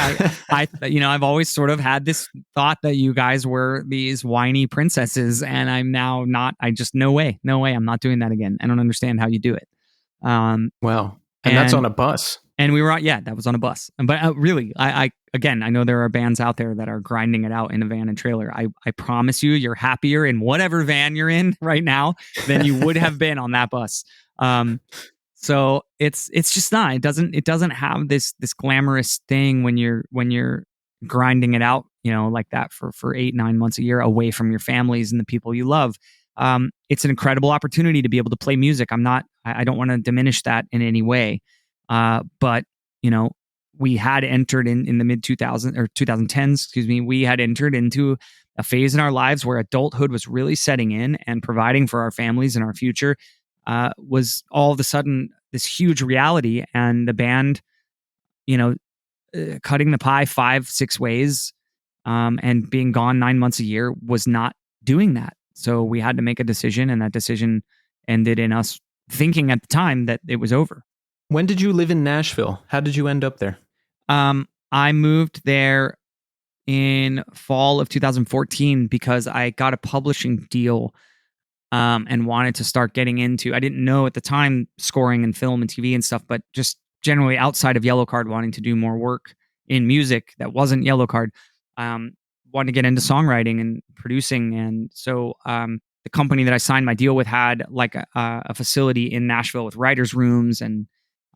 I've always sort of had this thought that you guys were these whiny princesses, and I'm now not. No way, I'm not doing that again. I don't understand how you do it. Wow. And that's on a bus. And we were that was on a bus. But really, I know there are bands out there that are grinding it out in a van and trailer. I promise you're happier in whatever van you're in right now than you would have been on that bus. So it's just not. It doesn't have this glamorous thing when you're grinding it out, like that for 8, 9 months a year away from your families and the people you love. It's an incredible opportunity to be able to play music. I don't want to diminish that in any way. But we had entered in the mid 2000s or 2010s, excuse me, we had entered into a phase in our lives where adulthood was really setting in, and providing for our families and our future was all of a sudden this huge reality. And the band, cutting the pie 5-6 ways and being gone 9 months a year was not doing that. So we had to make a decision, and that decision ended in us thinking at the time that it was over. When did you live in Nashville? How did you end up there? I moved there in fall of 2014 because I got a publishing deal and wanted to start getting into, I didn't know at the time, scoring and film and TV and stuff, but just generally outside of Yellowcard, wanting to do more work in music that wasn't Yellowcard. Wanted to get into songwriting and producing. And so the company that I signed my deal with had like a facility in Nashville with writers' rooms, and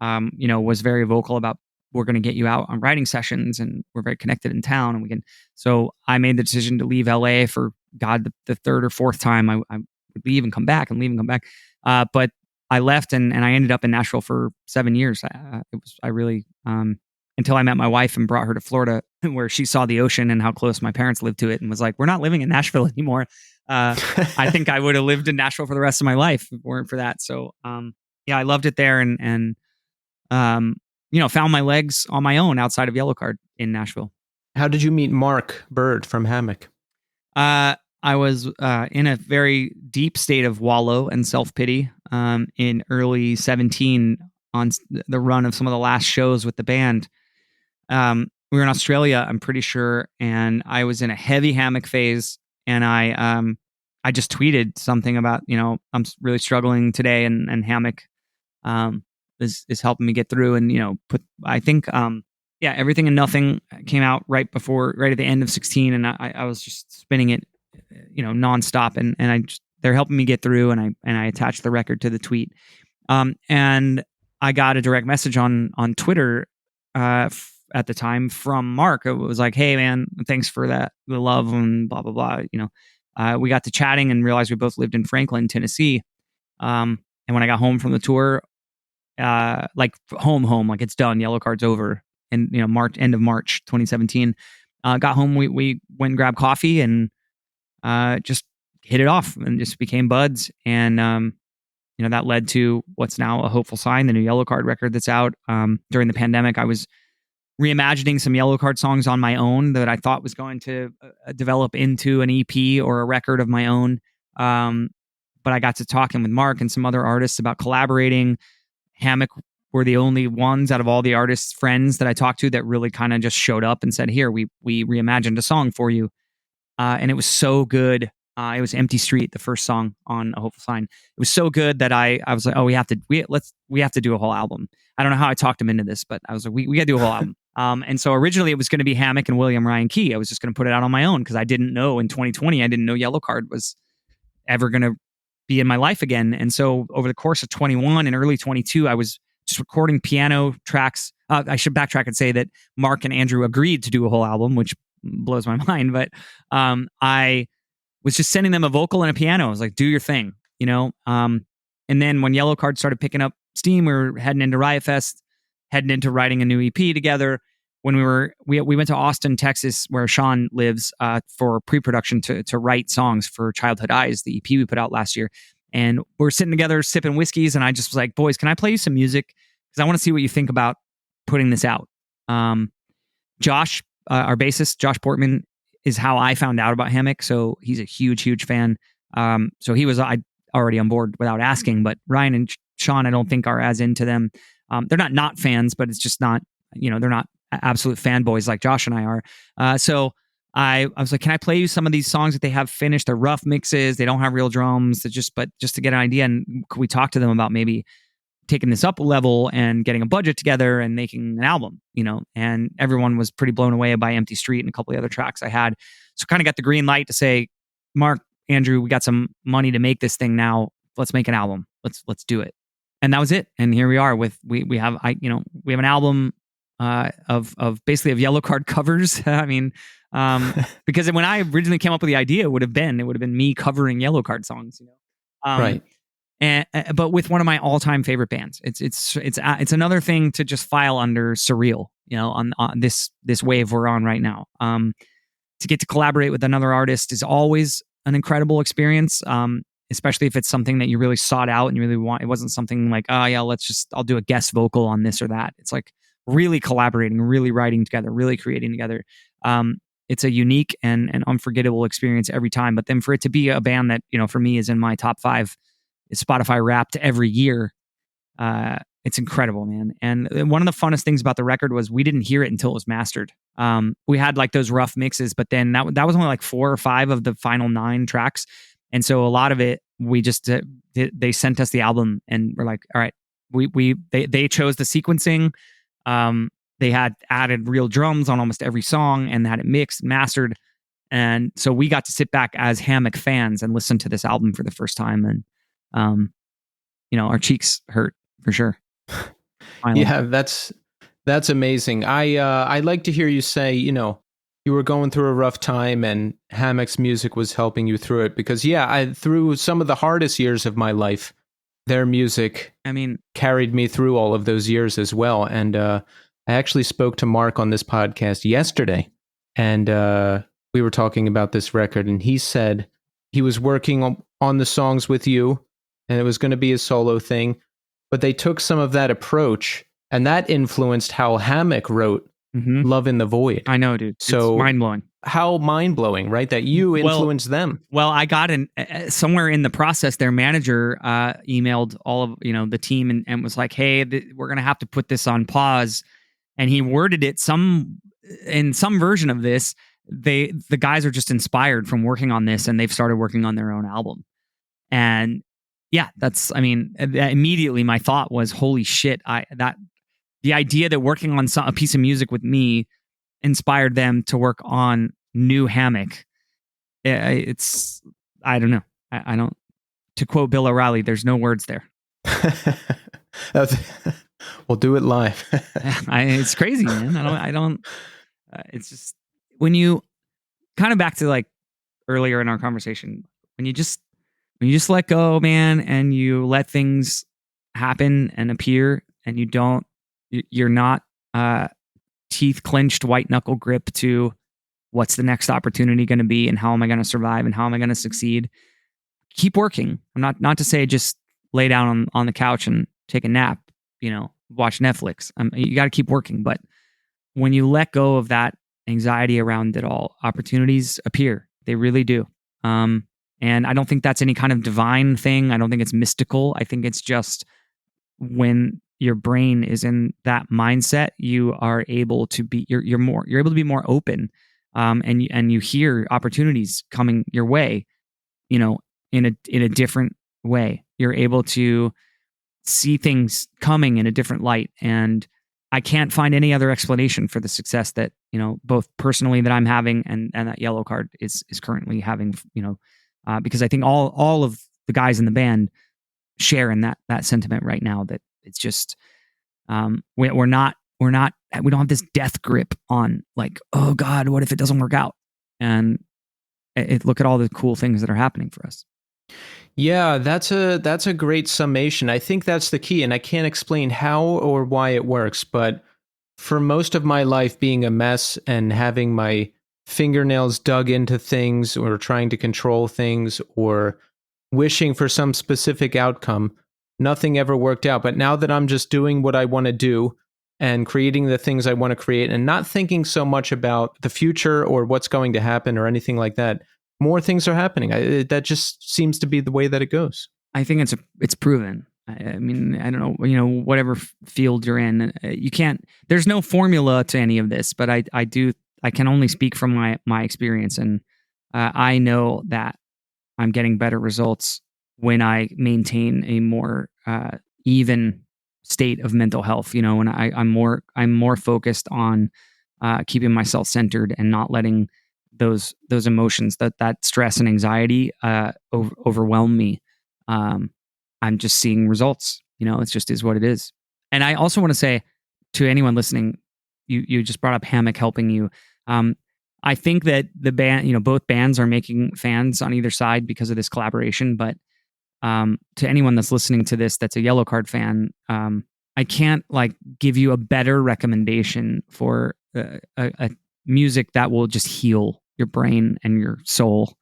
was very vocal about, we're going to get you out on writing sessions, and we're very connected in town, and we can. So I made the decision to leave LA for the third or fourth time. I would leave and come back and leave and come back. But I left and I ended up in Nashville for 7 years. Until I met my wife and brought her to Florida, where she saw the ocean and how close my parents lived to it, and was like, we're not living in Nashville anymore. I think I would have lived in Nashville for the rest of my life if it weren't for that. So I loved it there, and found my legs on my own outside of Yellowcard in Nashville. How did you meet Mark Bird from Hammock? I was in a very deep state of wallow and self-pity in early 2017 on the run of some of the last shows with the band. We were in Australia, I'm pretty sure, and I was in a heavy Hammock phase, and I just tweeted something about, I'm really struggling today, and Hammock is helping me get through, and Everything and Nothing came out right at the end of 2016, and I was just spinning it nonstop, and they're helping me get through, and I attached the record to the tweet, and I got a direct message on Twitter at the time from Mark. It was like, hey man, thanks for the love and blah blah blah. We got to chatting and realized we both lived in Franklin, Tennessee, and when I got home from the tour, like it's done, Yellowcard's over, and end of March 2017, got home, we went and grabbed coffee and just hit it off and just became buds, and that led to what's now A Hopeful Sign, the new Yellowcard record that's out. During the pandemic, I was reimagining some Yellowcard songs on my own that I thought was going to develop into an EP or a record of my own, but I got to talking with Mark and some other artists about collaborating. Hammock were the only ones out of all the artists' friends that I talked to that really kind of just showed up and said, here, we reimagined a song for you. And it was so good. It was Empty Street, the first song on A Hopeful Sign. It was so good that I was like, oh, we have to do a whole album. I don't know how I talked him into this, but I was like, we got to do a whole album. And so originally it was going to be Hammock and William Ryan Key. I was just going to put it out on my own because I didn't know in 2020, I didn't know Yellowcard was ever going to be in my life again. And so over the course of 21 and early 22, I was just recording piano tracks. I should backtrack and say that Mark and Andrew agreed to do a whole album, which blows my mind. But I was just sending them a vocal and a piano. I was like, do your thing, And then when Yellowcard started picking up steam, we were heading into Riot Fest, heading into writing a new EP together. When we went to Austin, Texas, where Sean lives, for pre-production to write songs for Childhood Eyes, the EP we put out last year. And we're sitting together sipping whiskeys, and I just was like, boys, can I play you some music? Because I want to see what you think about putting this out. Josh, our bassist, Josh Portman, is how I found out about Hammock. So he's a huge, huge fan. So he was already on board without asking. But Ryan and Sean, I don't think are as into them. They're not fans, but it's just not, they're not absolute fanboys like Josh and I are. So I was like, can I play you some of these songs that they have finished? They're rough mixes. They don't have real drums. But just to get an idea. And could we talk to them about maybe taking this up a level and getting a budget together and making an album, and everyone was pretty blown away by Empty Street and a couple of other tracks I had. So kind of got the green light to say, Mark, Andrew, we got some money to make this thing now. Let's make an album. Let's do it. And that was it. And here we are with, we have an album of basically of Yellowcard covers. I mean, because when I originally came up with the idea, it would have been me covering Yellowcard songs, right. But with one of my all-time favorite bands. It's another thing to just file under surreal, on this wave we're on right now. To get to collaborate with another artist is always an incredible experience, especially if it's something that you really sought out and you really want. It wasn't something like, oh yeah, I'll do a guest vocal on this or that. It's like really collaborating, really writing together, really creating together. It's a unique and unforgettable experience every time. But then for it to be a band that, for me is in my top 5 Spotify Wrapped every year, it's incredible, man. And one of the funnest things about the record was we didn't hear it until it was mastered. We had like those rough mixes, but then that was only like 4 or 5 of the final 9 tracks. And so a lot of it, we just, they sent us the album and we're like, all right, they chose the sequencing. They had added real drums on almost every song and had it mixed, mastered. And so we got to sit back as Hammock fans and listen to this album for the first time. And, our cheeks hurt for sure. Finally. Yeah, that's amazing. I like to hear you say, you were going through a rough time and Hammock's music was helping you through it because through some of the hardest years of my life, their music, carried me through all of those years as well. And I actually spoke to Mark on this podcast yesterday, and we were talking about this record, and he said he was working on the songs with you, and it was going to be a solo thing, but they took some of that approach, and that influenced how Hammock wrote Love in the Void. I know, dude. So it's mind-blowing. How mind-blowing, right? That you influenced them. Well, I got somewhere in the process, their manager emailed all of the team and was like, hey, we're going to have to put this on pause. And he worded it in some version of this. The guys are just inspired from working on this, and they've started working on their own album. And yeah, immediately my thought was, holy shit, the idea that working on a piece of music with me inspired them to work on new Hammock. It's, I don't know. I don't, to quote Bill O'Reilly, there's no words there. We'll do it live. It's crazy, man. I don't, it's just, when you kind of back to like earlier in our conversation, when you just let go, man, and you let things happen and appear, and you're not teeth clenched, white knuckle grip to what's the next opportunity going to be and how am I going to survive and how am I going to succeed. Keep working. I'm not to say just lay down on the couch and take a nap, watch Netflix. You got to keep working. But when you let go of that anxiety around it all, opportunities appear. They really do. And I don't think that's any kind of divine thing. I don't think it's mystical. I think it's just when your brain is in that mindset, you are able to be you're able to be more open, and you hear opportunities coming your way, in a different way. You're able to see things coming in a different light, and I can't find any other explanation for the success that both personally that I'm having and that Yellowcard is currently having. Because I think all of the guys in the band share in that sentiment right now, that it's just we don't have this death grip on like, oh God, what if it doesn't work out? And look at all the cool things that are happening for us. Yeah, that's a great summation. I think that's the key, and I can't explain how or why it works, but for most of my life being a mess and having my fingernails dug into things or trying to control things or wishing for some specific outcome, nothing ever worked out. But now that I'm just doing what I want to do and creating the things I want to create and not thinking so much about the future or what's going to happen or anything like that, more things are happening. That just seems to be the way that it goes. I think it's proven. I don't know, whatever field you're in, there's no formula to any of this, but I can only speak from my experience. And I know that I'm getting better results when I maintain a more even state of mental health, and I'm more focused on keeping myself centered and not letting those emotions, that stress and anxiety overwhelm me. I'm just seeing results. It just is what it is. And I also want to say to anyone listening, you just brought up Hammock helping you. I think that the band, both bands are making fans on either side because of this collaboration. But to anyone that's listening to this, that's a Yellowcard fan, I I can't like give you a better recommendation for a music that will just heal your brain and your soul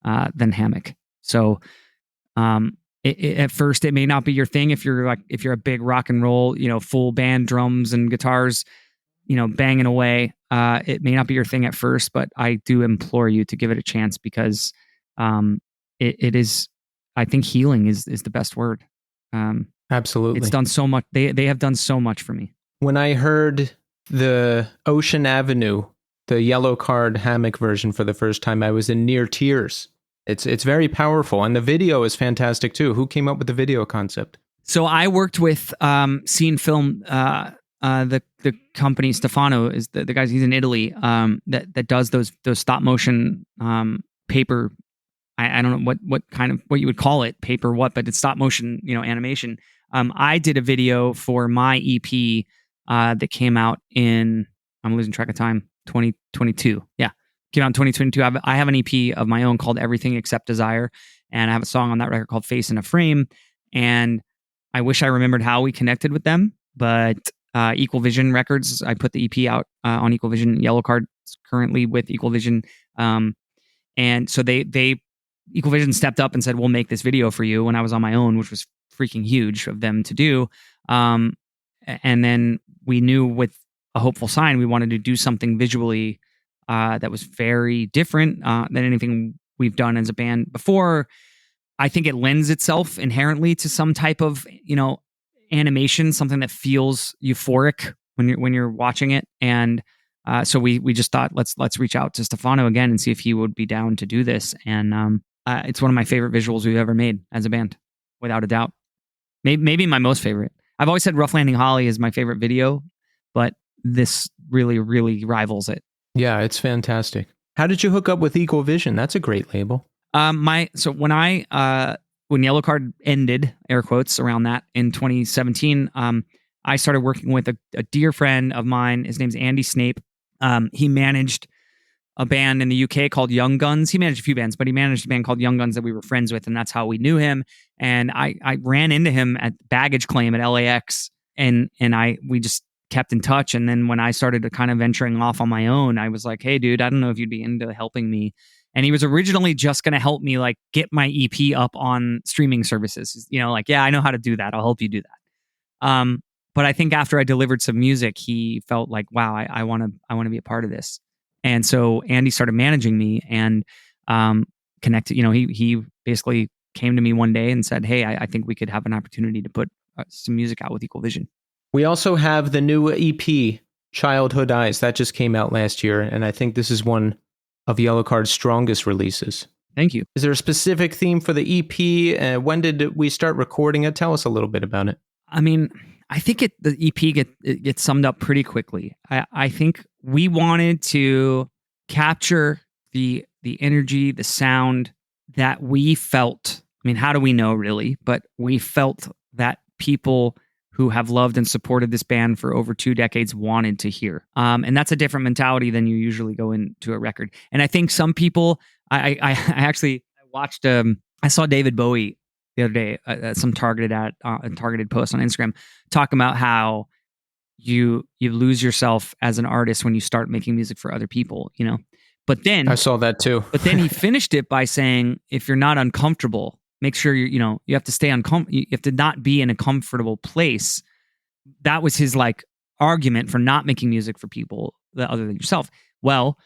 than Hammock. So at first it may not be your thing if you're a big rock and roll, full band drums and guitars, banging away. It may not be your thing at first, but I do implore you to give it a chance because it is, I think healing is the best word. Absolutely. It's done so much. They have done so much for me. When I heard the Ocean Avenue, the Yellowcard Hammock version for the first time, I was in near tears. It's very powerful, and the video is fantastic too. Who came up with the video concept? So I worked with Scene Film, the company. Stefano is the guy. He's in Italy. That does those stop motion paper. I don't know what you would call it, paper what, but it's stop motion animation. I did a video for my EP that came out in, I'm losing track of time, 2022. Yeah. Came out in 2022. I have an EP of my own called Everything Except Desire. And I have a song on that record called Face in a Frame. And I wish I remembered how we connected with them. But Equal Vision Records, I put the EP out on Equal Vision. Yellowcard is currently with Equal Vision. And so they Equal Vision stepped up and said, we'll make this video for you when I was on my own, which was freaking huge of them to do. And then we knew with A Hopeful Sign, we wanted to do something visually that was very different than anything we've done as a band before. I think it lends itself inherently to some type of, animation, something that feels euphoric when you're watching it. And so we just thought, let's reach out to Stefano again and see if he would be down to do this. And it's one of my favorite visuals we've ever made as a band, without a doubt. Maybe my most favorite. I've always said Rough Landing Holly is my favorite video, but this really, really rivals it. Yeah, it's fantastic. How did you hook up with Equal Vision? That's a great label. When Yellowcard ended, air quotes, around that in 2017, I started working with a dear friend of mine. His name's Andy Snape. He managed a band in the UK called Young Guns. He managed a few bands, but he managed a band called Young Guns that we were friends with, and that's how we knew him. And I ran into him at Baggage Claim at LAX, and we just kept in touch. And then when I started to kind of venturing off on my own, I was like, hey, dude, I don't know if you'd be into helping me. And he was originally just going to help me like get my EP up on streaming services. Yeah, I know how to do that. I'll help you do that. But I think after I delivered some music, he felt like, wow, I want to be a part of this. And so Andy started managing me and connected. He basically came to me one day and said, hey, I think we could have an opportunity to put some music out with Equal Vision. We also have the new EP, Childhood Eyes. That just came out last year. And I think this is one of Yellowcard's strongest releases. Thank you. Is there a specific theme for the EP? When did we start recording it? Tell us a little bit about it. I mean, I think the EP gets summed up pretty quickly. I think we wanted to capture the energy, the sound that we felt. I mean, how do we know really? But we felt that people who have loved and supported this band for over 2 decades wanted to hear. And that's a different mentality than you usually go into a record. And I think some people, I actually watched, I saw David Bowie the other day, some targeted post on Instagram, talking about how you lose yourself as an artist when you start making music for other people, But then I saw that too. But then he finished it by saying, if you're not uncomfortable, make sure you have to stay you have to not be in a comfortable place. That was his argument for not making music for people other than yourself. Well,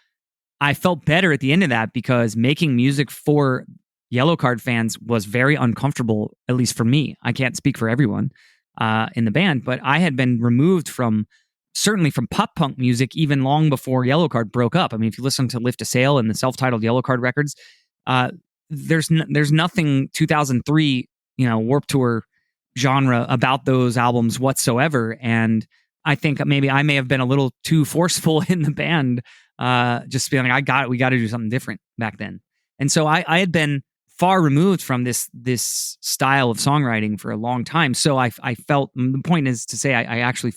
I felt better at the end of that because making music for Yellowcard fans was very uncomfortable, at least for me. I can't speak for everyone in the band, but I had been removed certainly from pop punk music even long before Yellowcard broke up. I mean, if you listen to Lift a Sail and the self-titled Yellowcard records, there's nothing 2003 Warped Tour genre about those albums whatsoever. And I think maybe I may have been a little too forceful in the band, just feeling we got to do something different back then. And so I had been far removed from this style of songwriting for a long time. So I felt, the point is to say, I actually,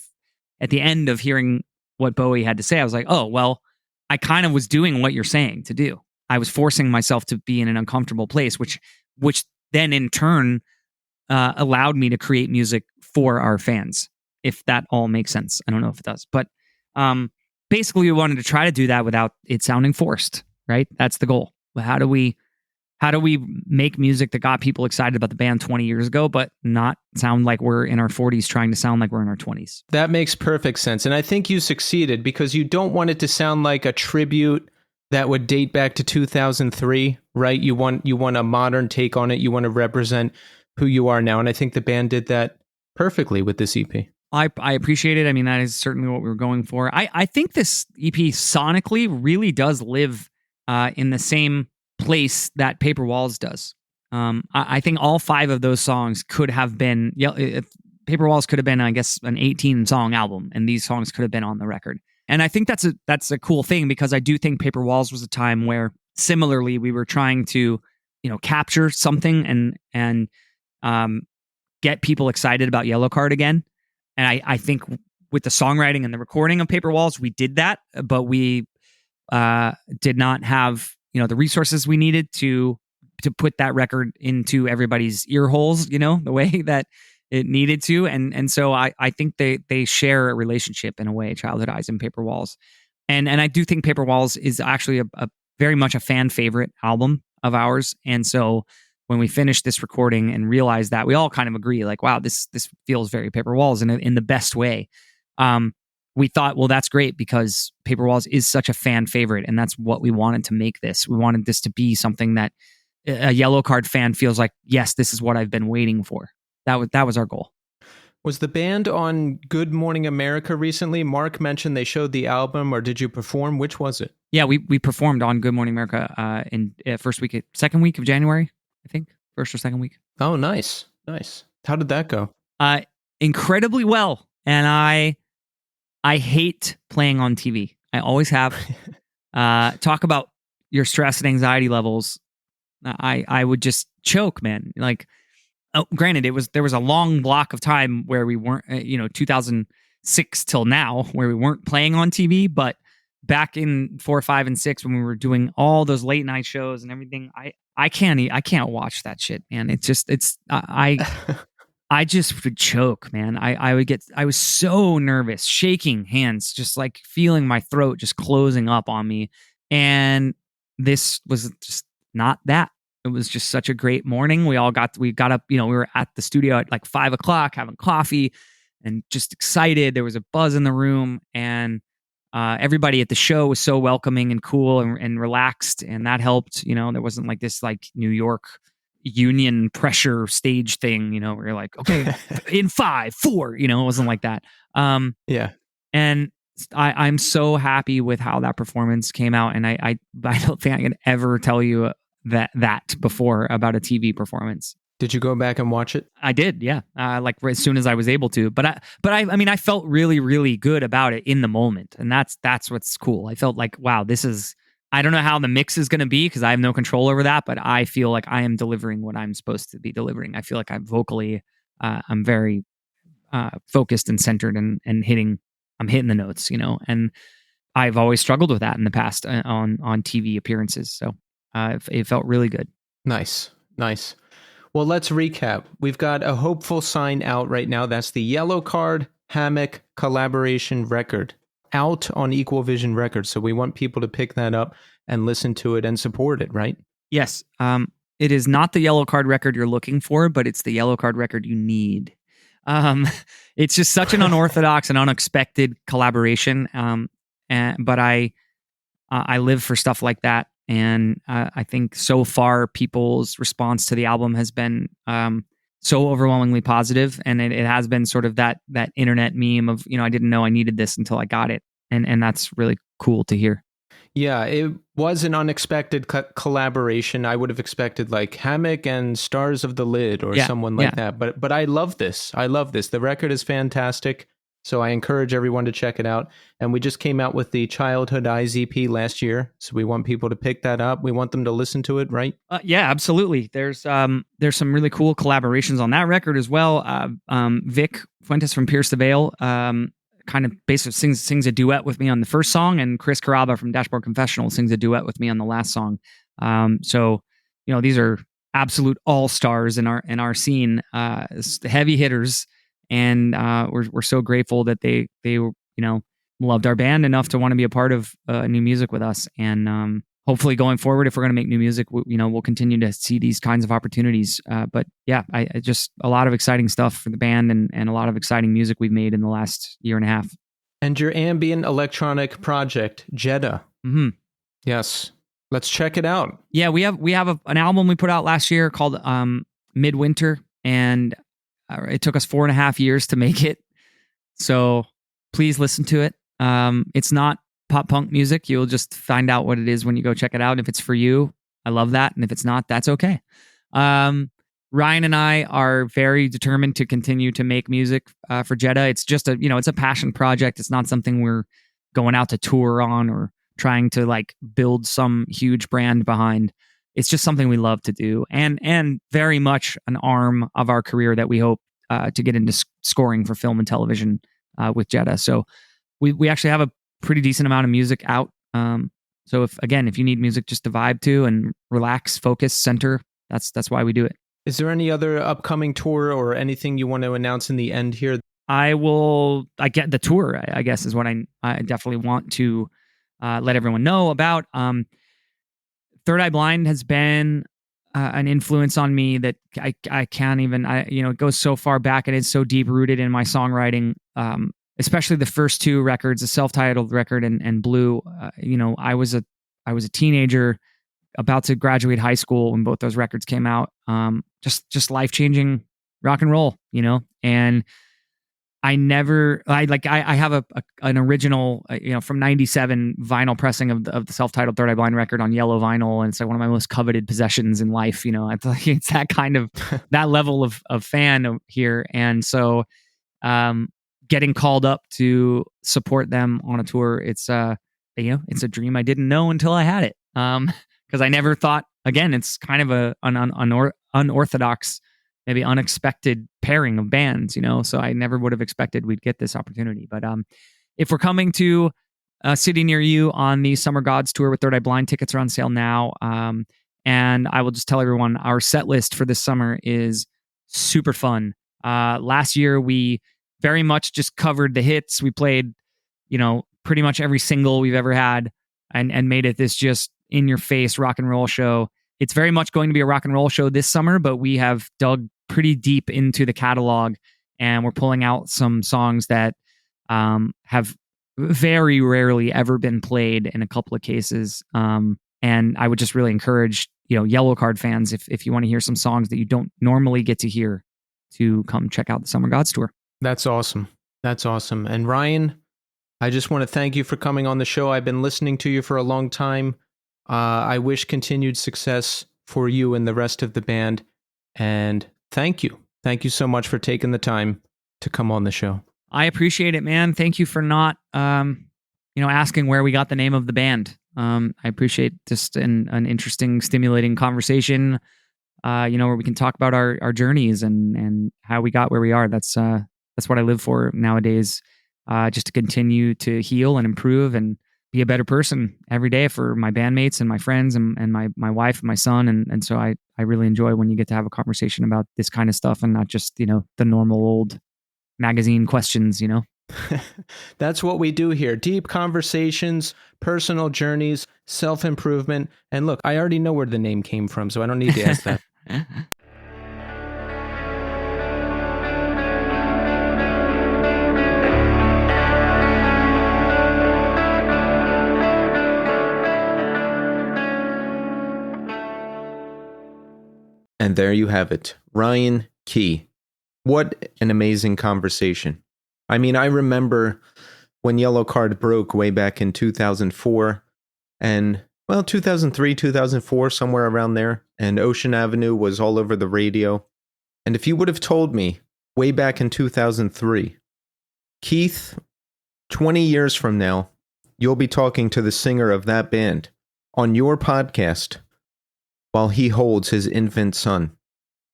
at the end of hearing what Bowie had to say, I was like, oh, well, I kind of was doing what you're saying to do. I was forcing myself to be in an uncomfortable place, which then in turn allowed me to create music for our fans. if that all makes sense. I don't know if it does, but basically we wanted to try to do that without it sounding forced, right? That's the goal. How do we make music that got people excited about the band 20 years ago, but not sound like we're in our 40s trying to sound like we're in our 20s? That makes perfect sense. And I think you succeeded because you don't want it to sound like a tribute that would date back to 2003, right? You want a modern take on it. You want to represent who you are now. And I think the band did that perfectly with this EP. I appreciate it. I mean, that is certainly what we were going for. I think this EP sonically really does live in the same place that Paper Walls does. I think all 5 of those songs could have been, Paper Walls could have been, I guess, an 18-song album, and these songs could have been on the record. And I think that's a cool thing, because I do think Paper Walls was a time where similarly we were trying to, capture something and get people excited about Yellowcard again. And I think with the songwriting and the recording of Paper Walls, we did that, but we did not have the resources we needed to put that record into everybody's ear holes, the way that it needed to. And so I think they share a relationship in a way, Childhood Eyes and Paper Walls. And I do think Paper Walls is actually a very much a fan favorite album of ours. And so when we finished this recording and realized that, we all kind of agree, like, wow, this feels very Paper Walls in the best way. We thought, well, that's great, because Paper Walls is such a fan favorite, and that's what we wanted to make this. We wanted this to be something that a Yellowcard fan feels like, yes, this is what I've been waiting for. That was our goal. Was the band on Good Morning America recently? Mark mentioned they showed the album, or did you perform? Which was it? Yeah, we performed on Good Morning America in second week of January, I think. First or second week. Oh, nice. How did that go? Incredibly well. And I hate playing on TV. I always have. Talk about your stress and anxiety levels. I would just choke, man. Like, granted, there was a long block of time where we weren't, 2006 till now, where we weren't playing on TV. But back in 4, 5, and 6, when we were doing all those late night shows and everything, I can't watch that shit, man. I just would choke, man. I was so nervous, shaking hands, just like feeling my throat just closing up on me. And this was just not that. It was just such a great morning. We got up, we were at the studio at like 5 o'clock having coffee and just excited. There was a buzz in the room, and everybody at the show was so welcoming and cool and relaxed. And that helped, there wasn't like this like New York union pressure stage thing, where you're like, okay, in 5, 4, it wasn't like that. Yeah. And I'm so happy with how that performance came out. And I don't think I can ever tell you that before about a TV performance. Did you go back and watch it? I did, yeah. Like as soon as I was able to. But I felt really, really good about it in the moment, and that's what's cool. I felt like, wow, this is. I don't know how the mix is going to be, because I have no control over that. But I feel like I am delivering what I'm supposed to be delivering. I feel like I'm vocally, I'm very focused and centered and hitting. I'm hitting the notes, And I've always struggled with that in the past on TV appearances. So it felt really good. Nice. Well, let's recap. We've got a hopeful sign out right now. That's the Yellowcard Hammock collaboration record out on Equal Vision Records. So we want people to pick that up and listen to it and support it, right? Yes. It is not the Yellowcard record you're looking for, but it's the Yellowcard record you need. It's just such an unorthodox and unexpected collaboration. But I live for stuff like that. And I think so far people's response to the album has been so overwhelmingly positive, and it has been sort of that internet meme of, I didn't know I needed this until I got it, and that's really cool to hear. Yeah, it was an unexpected collaboration. I would have expected like Hammock and Stars of the Lid or someone like that, but I love this. The record is fantastic. So I encourage everyone to check it out. And we just came out with the Childhood Eyes EP last year. So we want people to pick that up. We want them to listen to it, right? Yeah, absolutely. There's some really cool collaborations on that record as well. Vic Fuentes from Pierce the Veil kind of basically sings a duet with me on the first song, and Chris Caraba from Dashboard Confessional sings a duet with me on the last song. So these are absolute all-stars in our scene, heavy hitters. and we're so grateful that they loved our band enough to want to be a part of new music with us. And hopefully going forward, if we're going to make new music, we'll continue to see these kinds of opportunities. But yeah, I just a lot of exciting stuff for the band and a lot of exciting music we've made in the last year and a half. And your ambient electronic project, Jedha. Mm-hmm. Yes. Let's check it out. Yeah, we have an album we put out last year called Midwinter, and it took us 4.5 years to make it. So please listen to it. It's not pop punk music. You'll just find out what it is when you go check it out. If it's for you, I love that. And if it's not, that's okay. Ryan and I are very determined to continue to make music for Jedha. It's just it's a passion project. It's not something we're going out to tour on or trying to like build some huge brand behind. It's just something we love to do, and very much an arm of our career that we hope to get into scoring for film and television with Jedha. So we actually have a pretty decent amount of music out. So if you need music just to vibe to and relax, focus, center, that's why we do it. Is there any other upcoming tour or anything you want to announce in the end here? I get the tour, I guess, is what I definitely want to let everyone know about. Third Eye Blind has been an influence on me that I can't even, it goes so far back and it's so deep rooted in my songwriting, especially the first two records, the self-titled record and Blue. I was a teenager about to graduate high school when both those records came out. Just life-changing rock and roll, and I have an original, from 97 vinyl pressing of the self-titled Third Eye Blind record on yellow vinyl. And it's like one of my most coveted possessions in life. It's that kind of, that level of fan here. And so, getting called up to support them on a tour, it's a dream I didn't know until I had it. Cause I never thought, again, it's kind of an unorthodox, maybe unexpected pairing of bands, so I never would have expected we'd get this opportunity. But if we're coming to a city near you on the Summer Gods tour with Third Eye Blind, tickets are on sale now. And I will just tell everyone our set list for this summer is super fun. Last year, we very much just covered the hits. We played, pretty much every single we've ever had and made it this just in your face rock and roll show. It's very much going to be a rock and roll show this summer, but we have dug pretty deep into the catalog and we're pulling out some songs that have very rarely ever been played in a couple of cases. And I would just really encourage, Yellowcard fans, if you want to hear some songs that you don't normally get to hear, to come check out the Summer Gods tour. That's awesome. That's awesome. And Ryan, I just want to thank you for coming on the show. I've been listening to you for a long time. I wish continued success for you and the rest of the band. And thank you. Thank you so much for taking the time to come on the show. I appreciate it, man. Thank you for not, asking where we got the name of the band. I appreciate just an interesting, stimulating conversation, where we can talk about our journeys and how we got where we are. That's what I live for nowadays, just to continue to heal and improve and be a better person every day for my bandmates and my friends and my wife and my son. And so I really enjoy when you get to have a conversation about this kind of stuff and not just, the normal old magazine questions, That's what we do here. Deep conversations, personal journeys, self-improvement. And look, I already know where the name came from, so I don't need to ask that. And there you have it. Ryan Key. What an amazing conversation. I mean, I remember when Yellowcard broke way back in 2004 and, 2003, 2004, somewhere around there. And Ocean Avenue was all over the radio. And if you would have told me way back in 2003, Keith, 20 years from now, you'll be talking to the singer of that band on your podcast while he holds his infant son.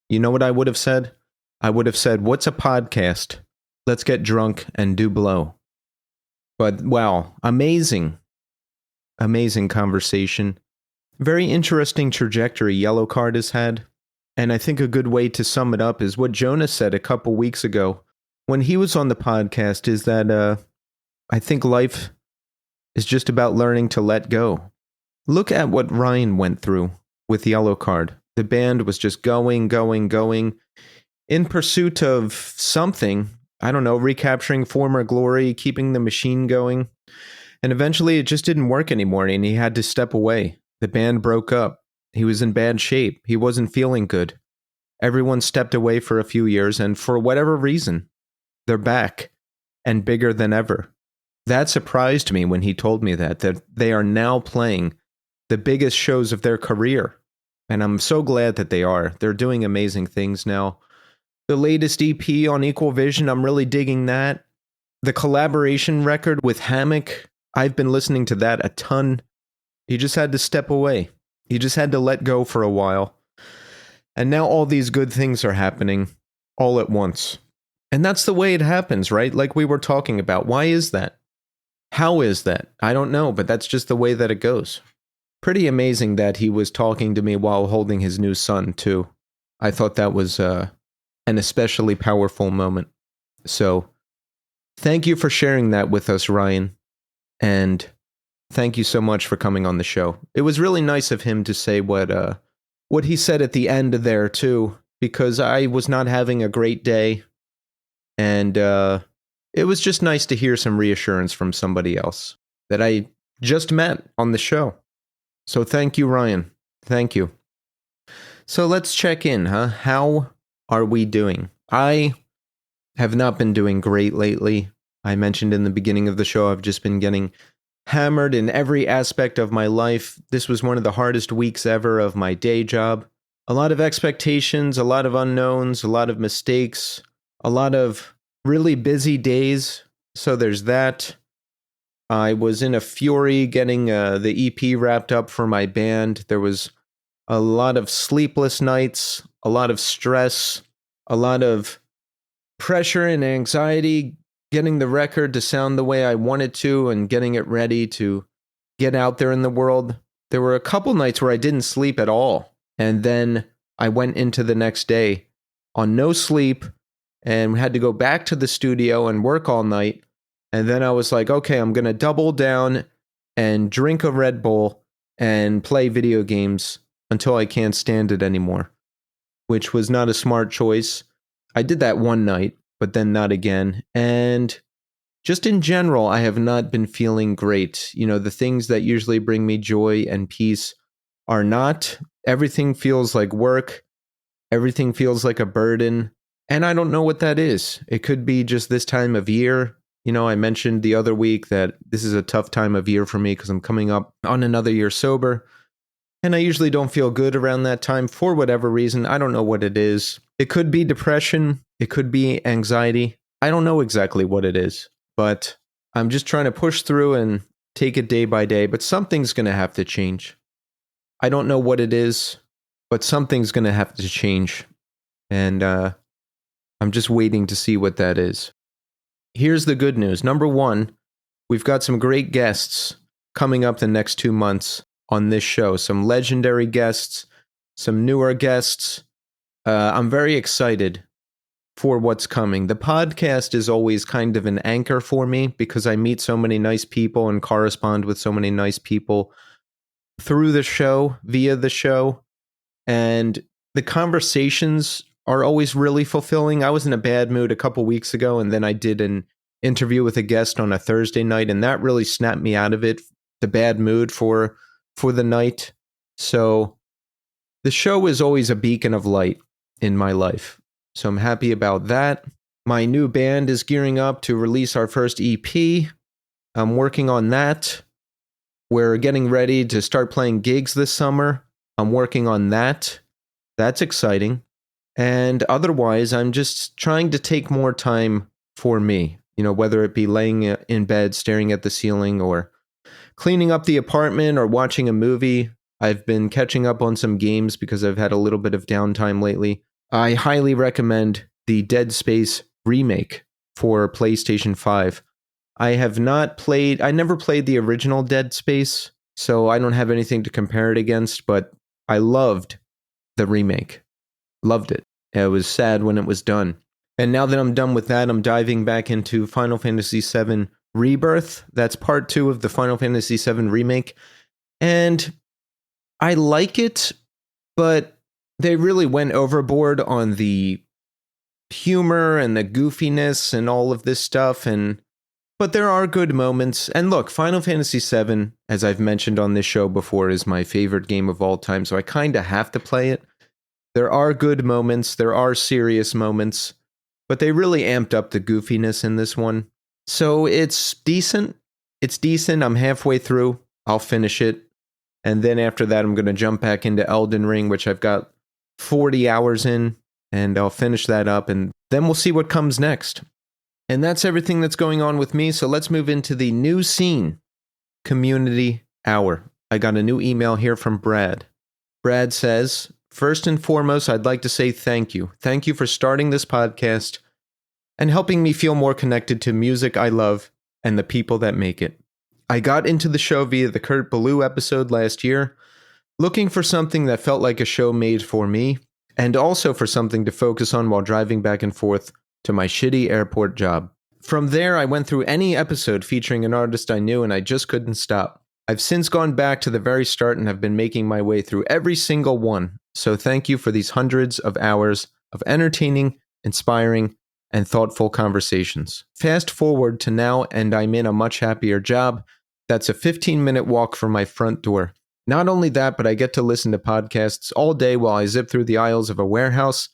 You know what I would have said? I would have said, what's a podcast? Let's get drunk and do blow. But wow, amazing conversation. Very interesting trajectory Yellowcard has had. And I think a good way to sum it up is what Jonas said a couple weeks ago when he was on the podcast is that I think life is just about learning to let go. Look at what Ryan went through with Yellowcard. The band was just going in pursuit of something. I don't know, recapturing former glory, keeping the machine going. And eventually it just didn't work anymore and he had to step away. The band broke up. He was in bad shape. He wasn't feeling good. Everyone stepped away for a few years, and for whatever reason, they're back and bigger than ever. That surprised me when he told me that they are now playing the biggest shows of their career. And I'm so glad that they are. They're doing amazing things now. The latest EP on Equal Vision, I'm really digging that. The collaboration record with Hammock, I've been listening to that a ton. He just had to step away. He just had to let go for a while. And now all these good things are happening all at once. And that's the way it happens, right? Like we were talking about. Why is that? How is that? I don't know, but that's just the way that it goes. Pretty amazing that he was talking to me while holding his new son, too. I thought that was an especially powerful moment. So thank you for sharing that with us, Ryan. And thank you so much for coming on the show. It was really nice of him to say what he said at the end there, too, because I was not having a great day. And it was just nice to hear some reassurance from somebody else that I just met on the show. So thank you, Ryan. Thank you. So let's check in, huh? How are we doing? I have not been doing great lately. I mentioned in the beginning of the show, I've just been getting hammered in every aspect of my life. This was one of the hardest weeks ever of my day job. A lot of expectations, a lot of unknowns, a lot of mistakes, a lot of really busy days. So there's that. I was in a fury getting the EP wrapped up for my band. There was a lot of sleepless nights, a lot of stress, a lot of pressure and anxiety getting the record to sound the way I wanted to and getting it ready to get out there in the world. There were a couple nights where I didn't sleep at all. And then I went into the next day on no sleep and had to go back to the studio and work all night. And then I was like, okay, I'm going to double down and drink a Red Bull and play video games until I can't stand it anymore, which was not a smart choice. I did that one night, but then not again. And just in general, I have not been feeling great. You know, the things that usually bring me joy and peace are not. Everything feels like work. Everything feels like a burden. And I don't know what that is. It could be just this time of year. You know, I mentioned the other week that this is a tough time of year for me because I'm coming up on another year sober. And I usually don't feel good around that time for whatever reason. I don't know what it is. It could be depression. It could be anxiety. I don't know exactly what it is. But I'm just trying to push through and take it day by day. But something's going to have to change. I don't know what it is, but something's going to have to change. And I'm just waiting to see what that is. Here's the good news. Number one, we've got some great guests coming up the next 2 months on this show. Some legendary guests, some newer guests. I'm very excited for what's coming. The podcast is always kind of an anchor for me because I meet so many nice people and correspond with so many nice people through the show, via the show. And the conversations are always really fulfilling. I was in a bad mood a couple weeks ago, and then I did an interview with a guest on a Thursday night, and that really snapped me out of it, the bad mood for the night. So the show is always a beacon of light in my life. So I'm happy about that. My new band is gearing up to release our first EP. I'm working on that. We're getting ready to start playing gigs this summer. I'm working on that. That's exciting. And otherwise, I'm just trying to take more time for me, you know, whether it be laying in bed, staring at the ceiling, or cleaning up the apartment or watching a movie. I've been catching up on some games because I've had a little bit of downtime lately. I highly recommend the Dead Space remake for PlayStation 5. I never played the original Dead Space, so I don't have anything to compare it against, but I loved the remake. Loved it. It was sad when it was done. And now that I'm done with that, I'm diving back into Final Fantasy VII Rebirth. That's part 2 of the Final Fantasy VII remake. And I like it, but they really went overboard on the humor and the goofiness and all of this stuff. But there are good moments. And look, Final Fantasy VII, as I've mentioned on this show before, is my favorite game of all time, so I kind of have to play it. There are good moments, there are serious moments, but they really amped up the goofiness in this one. So it's decent. It's decent. I'm halfway through. I'll finish it. And then after that, I'm going to jump back into Elden Ring, which I've got 40 hours in, and I'll finish that up, and then we'll see what comes next. And that's everything that's going on with me, so let's move into the New Scene Community Hour. I got a new email here from Brad. Brad says, first and foremost, I'd like to say thank you. Thank you for starting this podcast and helping me feel more connected to music I love and the people that make it. I got into the show via the Kurt Ballou episode last year, looking for something that felt like a show made for me, and also for something to focus on while driving back and forth to my shitty airport job. From there, I went through any episode featuring an artist I knew, and I just couldn't stop. I've since gone back to the very start and have been making my way through every single one, so thank you for these hundreds of hours of entertaining, inspiring, and thoughtful conversations. Fast forward to now, and I'm in a much happier job. That's a 15-minute walk from my front door. Not only that, but I get to listen to podcasts all day while I zip through the aisles of a warehouse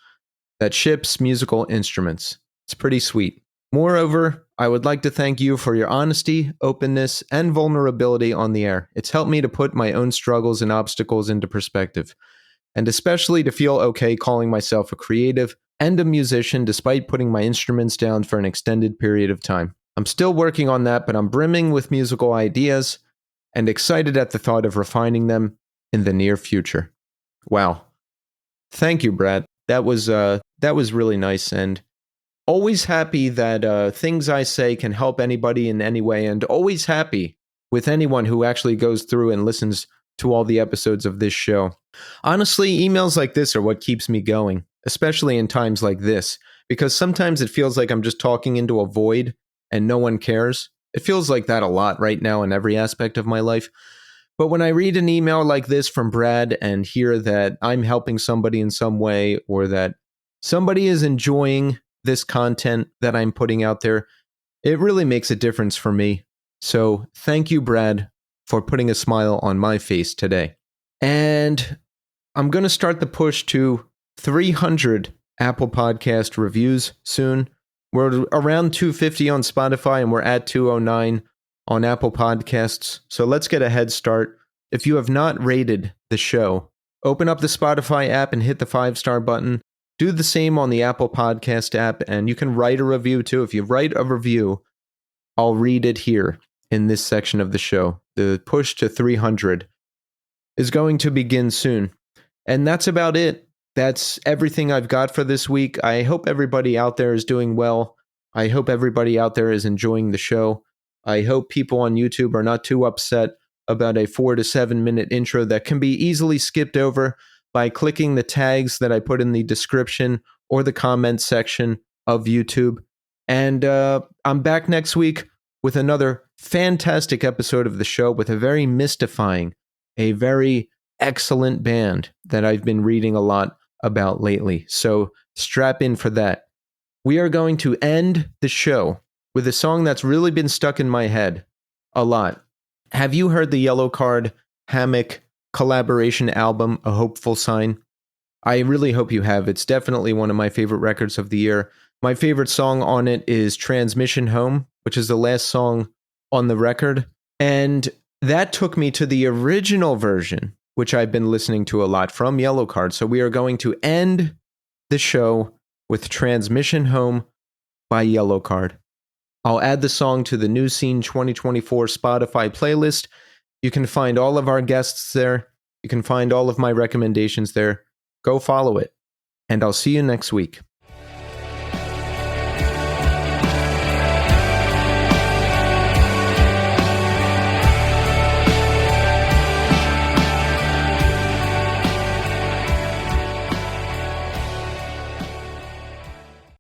that ships musical instruments. It's pretty sweet. Moreover, I would like to thank you for your honesty, openness, and vulnerability on the air. It's helped me to put my own struggles and obstacles into perspective, and especially to feel okay calling myself a creative and a musician despite putting my instruments down for an extended period of time. I'm still working on that, but I'm brimming with musical ideas and excited at the thought of refining them in the near future. Wow. Thank you, Brad. That was really nice, and always happy that things I say can help anybody in any way, and always happy with anyone who actually goes through and listens to all the episodes of this show. Honestly, emails like this are what keeps me going, especially in times like this, because sometimes it feels like I'm just talking into a void and no one cares. It feels like that a lot right now in every aspect of my life. But when I read an email like this from Brad and hear that I'm helping somebody in some way, or that somebody is enjoying this content that I'm putting out there, it really makes a difference for me. So thank you, Brad, for putting a smile on my face today. And I'm going to start the push to 300 Apple Podcast reviews soon. We're around 250 on Spotify, and we're at 209 on Apple Podcasts. So let's get a head start. If you have not rated the show, open up the Spotify app and hit the 5-star button. Do the same on the Apple Podcast app, and you can write a review too. If you write a review, I'll read it here in this section of the show. The push to 300 is going to begin soon. And that's about it. That's everything I've got for this week. I hope everybody out there is doing well. I hope everybody out there is enjoying the show. I hope people on YouTube are not too upset about a 4 to 7 minute intro that can be easily skipped over by clicking the tags that I put in the description or the comment section of YouTube. And I'm back next week with another fantastic episode of the show with a very mystifying, a very excellent band that I've been reading a lot about lately. So strap in for that. We are going to end the show with a song that's really been stuck in my head a lot. Have you heard the Yellowcard Hammock collaboration album, A Hopeful Sign? I really hope you have. It's definitely one of my favorite records of the year. My favorite song on it is Transmission Home, which is the last song on the record. And that took me to the original version, which I've been listening to a lot from Yellowcard. So we are going to end the show with Transmission Home by Yellowcard. I'll add the song to the New Scene 2024 Spotify playlist. You can find all of our guests there. You can find all of my recommendations there. Go follow it. And I'll see you next week.